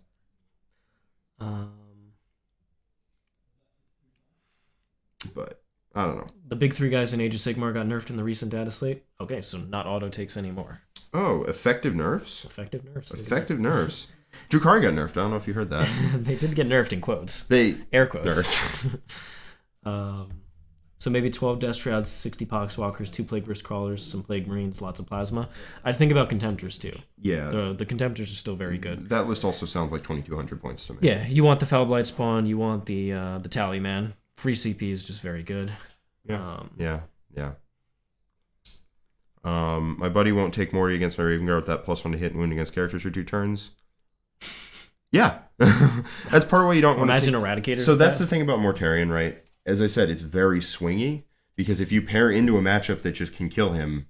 But I don't know. The big 3 guys in Age of Sigmar got nerfed in the recent data slate. Okay, so not auto takes anymore. Oh, effective nerfs? Effective nerfs. Effective nerfs. Drukhari got nerfed. I don't know if you heard that. They did get nerfed in quotes. Air quotes. Nerfed. So maybe 12 Death Shrouds, 60 Poxwalkers, 2 Plague Risk Crawlers, some Plague Marines, lots of Plasma. I'd think about Contemptors too. Yeah. The Contemptors are still very good. That list also sounds like 2,200 points to me. Yeah, you want the Foulblight spawn, you want the Tally Man. Free CP is just very good. Yeah. My buddy won't take Morty against my Raven Guard with that +1 to hit and wound against characters for 2 turns. Yeah. That's part of what you don't want to imagine Eradicator. So that's the thing about Mortarion, right? As I said, it's very swingy, because if you pair into a matchup that just can kill him,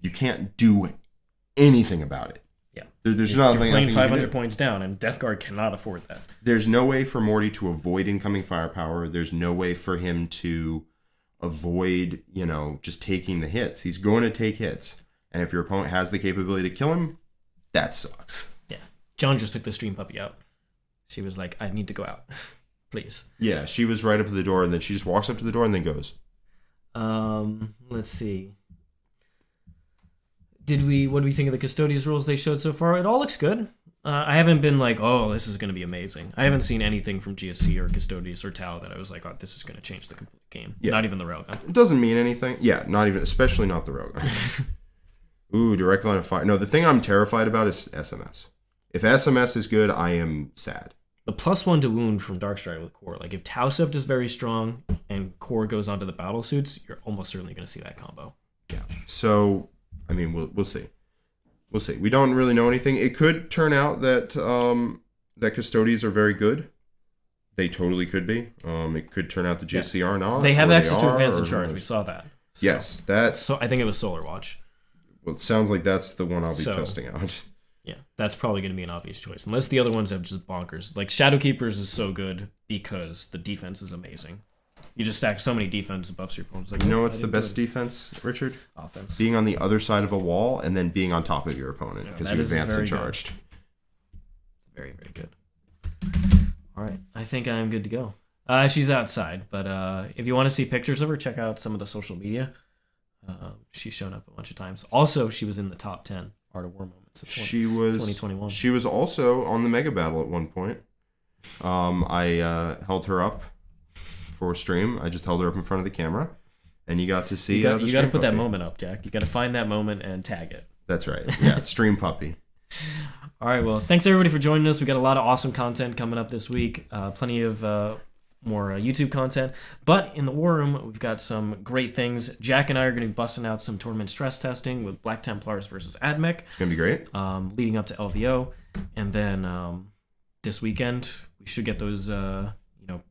you can't do anything about it. Yeah. There's nothing. You're playing 500 points down, and Death Guard cannot afford that. There's no way for Morty to avoid incoming firepower. There's no way for him to avoid, just taking the hits. He's going to take hits. And if your opponent has the capability to kill him, that sucks. Yeah. John just took the stream puppy out. She was like, I need to go out. Please. Yeah, she was right up to the door, and then she just walks up to the door and then goes. Let's see. What do we think of the Custodes rules they showed so far? It all looks good. I haven't been like, oh, this is going to be amazing. I haven't seen anything from GSC or Custodes or Tau that I was like, oh, this is going to change the complete game. Yeah. Not even the railgun. It doesn't mean anything. Yeah, not even, especially not the railgun. Ooh, direct line of fire. No, the thing I'm terrified about is SMS. If SMS is good, I am sad. The +1 to wound from Darkstrider with Core. Like if Tau Sept is very strong and Core goes onto the battle suits, you're almost certainly going to see that combo. Yeah. So, I mean, we'll see. We'll see. We don't really know anything. It could turn out that that Custodes are very good. They totally could be. It could turn out the GSC are not. They have access to advance and charge. We saw that. So, yes, that's. So I think it was Solar Watch. Well, it sounds like that's the one I'll be testing out. Yeah, that's probably going to be an obvious choice. Unless the other ones have just bonkers. Like Shadowkeepers is so good because the defense is amazing. You just stack so many defense buffs to your opponents. Like, you know what's the best defense, Richard? Offense. Being on the other side of a wall and then being on top of your opponent because you advanced and charged. Very, very good. All right, I think I'm good to go. She's outside, but if you want to see pictures of her, check out some of the social media. She's shown up a bunch of times. Also, she was in the top 10 Art of War moments. She was 2021. She was also on the Mega Battle at one point. I held her up for stream. I just held her up in front of the camera, and you got to see. You got to put that moment up, Jack. You got to find that moment and tag it. That's right. Yeah, stream puppy. All right. Well, thanks everybody for joining us. We got a lot of awesome content coming up this week. Plenty of more YouTube content. But in the War Room, we've got some great things. Jack and I are going to be busting out some tournament stress testing with Black Templars versus Admech. It's going to be great. Leading up to LVO, and then this weekend we should get those.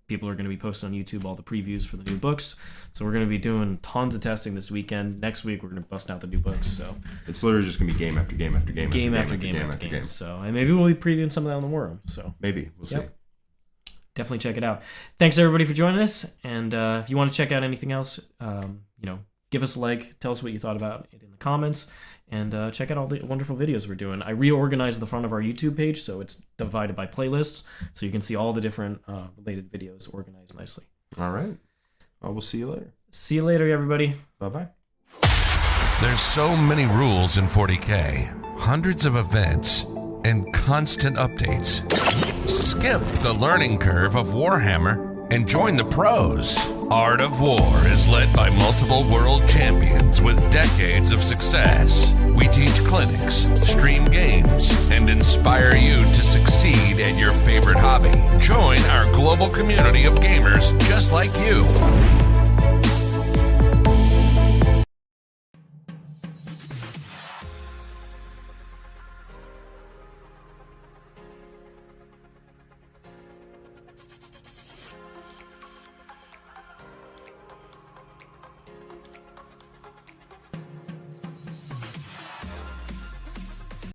People are going to be posting on YouTube all the previews for the new books. So we're going to be doing tons of testing this weekend. Next week we're going to bust out the new books. So it's literally just going to be game after game after game after game. So and maybe we'll be previewing some of that on the War Room. So maybe we'll see. Definitely check it out. Thanks everybody for joining us. And if you want to check out anything else, give us a like. Tell us what you thought about it in the comments. And check out all the wonderful videos we're doing. I reorganized the front of our YouTube page, so it's divided by playlists, so you can see all the different related videos organized nicely. All right. We'll see you later. See you later, everybody. Bye-bye. There's so many rules in 40K, hundreds of events, and constant updates. Skip the learning curve of Warhammer and join the pros. Art of War is led by multiple world champions with decades of success. We teach clinics, stream games, and inspire you to succeed at your favorite hobby. Join our global community of gamers just like you.